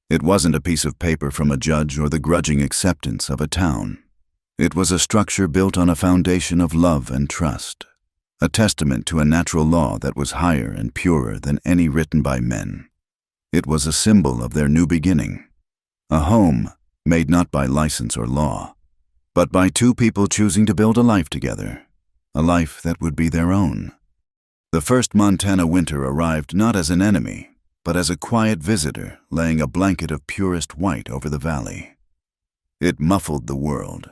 It wasn't a piece of paper from a judge or the grudging acceptance of a town. It was a structure built on a foundation of love and trust, a testament to a natural law that was higher and purer than any written by men. It was a symbol of their new beginning, a home made not by license or law, but by two people choosing to build a life together, a life that would be their own. The first Montana winter arrived not as an enemy, but as a quiet visitor laying a blanket of purest white over the valley. It muffled the world,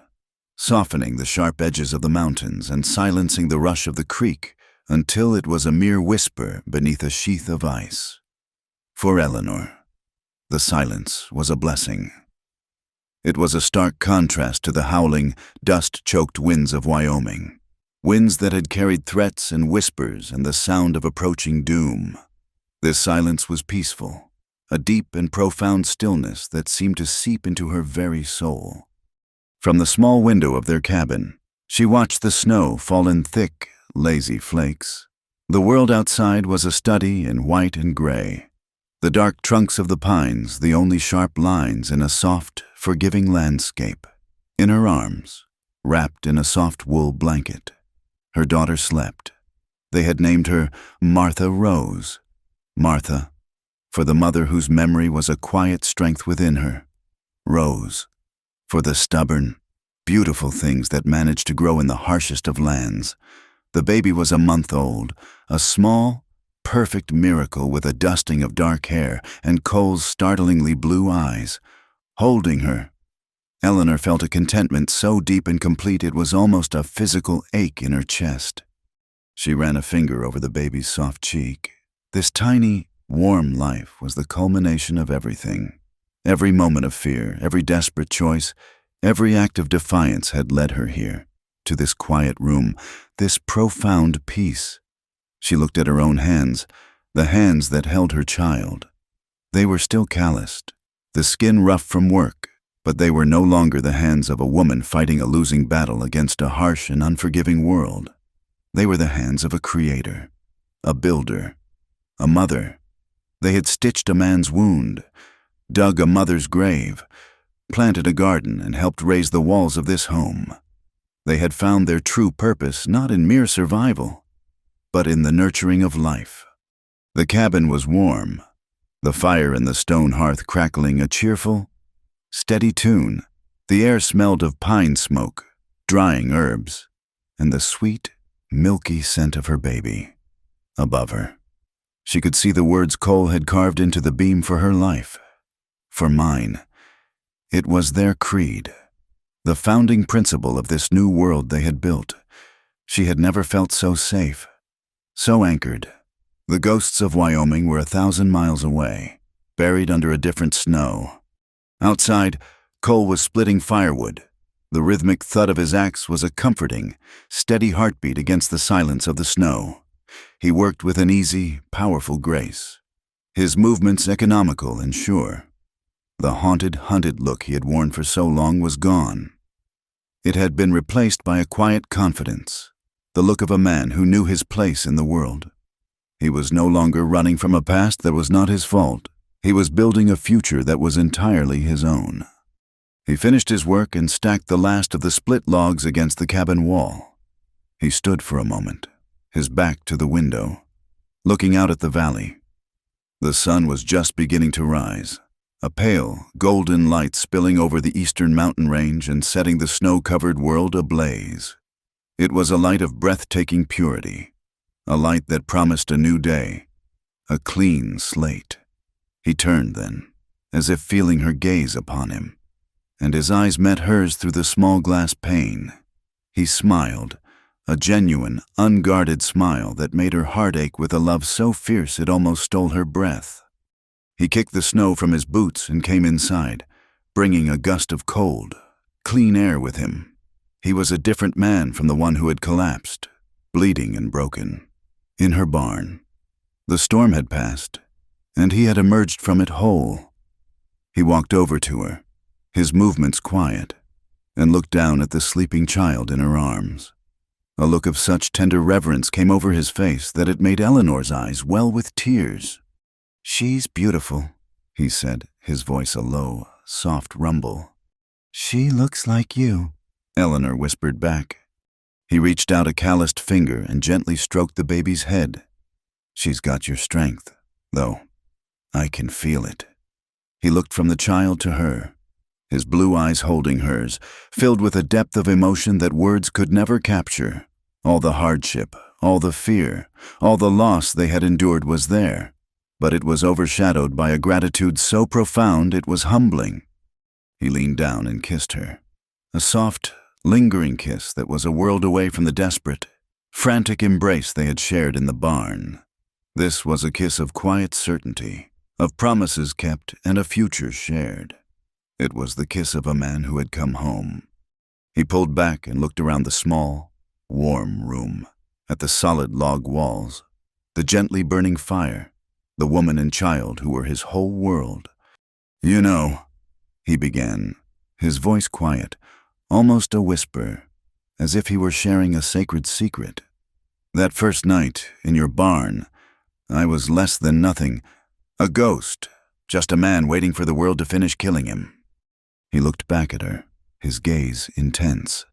softening the sharp edges of the mountains and silencing the rush of the creek until it was a mere whisper beneath a sheath of ice. For Eleanor, the silence was a blessing. It was a stark contrast to the howling, dust-choked winds of Wyoming, winds that had carried threats and whispers and the sound of approaching doom. This silence was peaceful, a deep and profound stillness that seemed to seep into her very soul. From the small window of their cabin, she watched the snow fall in thick, lazy flakes. The world outside was a study in white and gray, the dark trunks of the pines the only sharp lines in a soft, forgiving landscape. In her arms, wrapped in a soft wool blanket, her daughter slept. They had named her Martha Rose. Martha, for the mother whose memory was a quiet strength within her. Rose, for the stubborn, beautiful things that managed to grow in the harshest of lands. The baby was a month old, a small, perfect miracle with a dusting of dark hair and Cole's startlingly blue eyes. Holding her, Eleanor felt a contentment so deep and complete it was almost a physical ache in her chest. She ran a finger over the baby's soft cheek. This tiny, warm life was the culmination of everything. Every moment of fear, every desperate choice, every act of defiance had led her here, to this quiet room, this profound peace. She looked at her own hands, the hands that held her child. They were still calloused, the skin rough from work, but they were no longer the hands of a woman fighting a losing battle against a harsh and unforgiving world. They were the hands of a creator, a builder, a mother. They had stitched a man's wound, dug a mother's grave, planted a garden, and helped raise the walls of this home. They had found their true purpose not in mere survival, but in the nurturing of life. The cabin was warm, the fire in the stone hearth crackling a cheerful, steady tune. The air smelled of pine smoke, drying herbs, and the sweet, milky scent of her baby. Above her, she could see the words Cole had carved into the beam for her life. For mine. It was their creed, the founding principle of this new world they had built. She had never felt so safe, so anchored. The ghosts of Wyoming were 1,000 miles away, buried under a different snow. Outside, Cole was splitting firewood. The rhythmic thud of his axe was a comforting, steady heartbeat against the silence of the snow. He worked with an easy, powerful grace, his movements economical and sure. The haunted, hunted look he had worn for so long was gone. It had been replaced by a quiet confidence, the look of a man who knew his place in the world. He was no longer running from a past that was not his fault. He was building a future that was entirely his own. He finished his work and stacked the last of the split logs against the cabin wall. He stood for a moment, his back to the window, looking out at the valley. The sun was just beginning to rise, a pale, golden light spilling over the eastern mountain range and setting the snow-covered world ablaze. It was a light of breathtaking purity, a light that promised a new day, a clean slate. He turned then, as if feeling her gaze upon him, and his eyes met hers through the small glass pane. He smiled, a genuine, unguarded smile that made her heart ache with a love so fierce it almost stole her breath. He kicked the snow from his boots and came inside, bringing a gust of cold, clean air with him. He was a different man from the one who had collapsed, bleeding and broken, in her barn. The storm had passed, and he had emerged from it whole. He walked over to her, his movements quiet, and looked down at the sleeping child in her arms. A look of such tender reverence came over his face that it made Eleanor's eyes well with tears. "She's beautiful," he said, his voice a low, soft rumble. "She looks like you," Eleanor whispered back. He reached out a calloused finger and gently stroked the baby's head. "She's got your strength, though. I can feel it." He looked from the child to her, his blue eyes holding hers, filled with a depth of emotion that words could never capture. All the hardship, all the fear, all the loss they had endured was there, but it was overshadowed by a gratitude so profound it was humbling. He leaned down and kissed her, a soft, lingering kiss that was a world away from the desperate, frantic embrace they had shared in the barn. This was a kiss of quiet certainty, of promises kept and a future shared. It was the kiss of a man who had come home. He pulled back and looked around the small, warm room, at the solid log walls, the gently burning fire, the woman and child who were his whole world. "You know," he began, his voice quiet, almost a whisper, as if he were sharing a sacred secret. "That first night, in your barn, I was less than nothing, a ghost, just a man waiting for the world to finish killing him." He looked back at her, his gaze intense.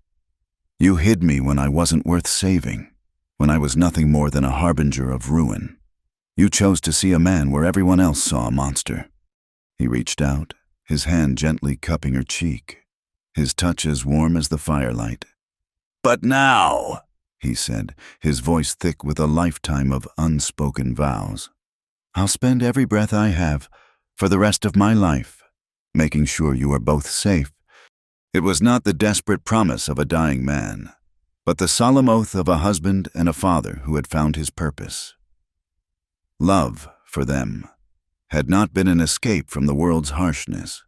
"You hid me when I wasn't worth saving, when I was nothing more than a harbinger of ruin. You chose to see a man where everyone else saw a monster." He reached out, his hand gently cupping her cheek, his touch as warm as the firelight. "But now," he said, his voice thick with a lifetime of unspoken vows, "I'll spend every breath I have, for the rest of my life, making sure you are both safe." It was not the desperate promise of a dying man, but the solemn oath of a husband and a father who had found his purpose. Love, for them, had not been an escape from the world's harshness.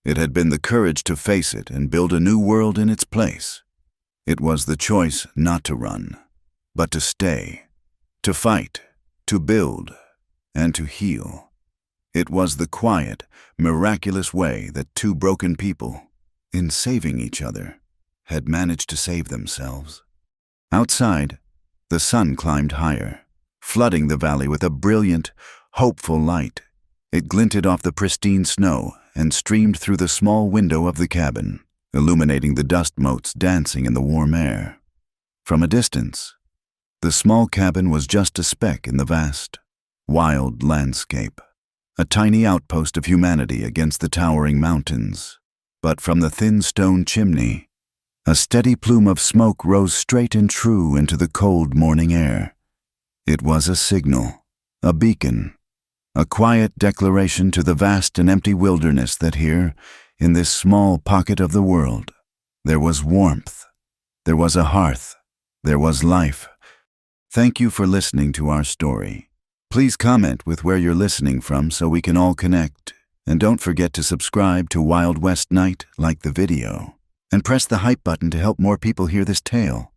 It had been the courage to face it and build a new world in its place. It was the choice not to run, but to stay, to fight, to build, and to heal. It was the quiet, miraculous way that two broken people, in saving each other, had managed to save themselves. Outside, the sun climbed higher, flooding the valley with a brilliant, hopeful light. It glinted off the pristine snow and streamed through the small window of the cabin, illuminating the dust motes dancing in the warm air. From a distance, the small cabin was just a speck in the vast, wild landscape, a tiny outpost of humanity against the towering mountains. But from the thin stone chimney, a steady plume of smoke rose straight and true into the cold morning air. It was a signal, a beacon, a quiet declaration to the vast and empty wilderness that here, in this small pocket of the world, there was warmth, there was a hearth, there was life. Thank you for listening to our story. Please comment with where you're listening from so we can all connect. And don't forget to subscribe to Wild West Night, like the video, and press the hype button to help more people hear this tale.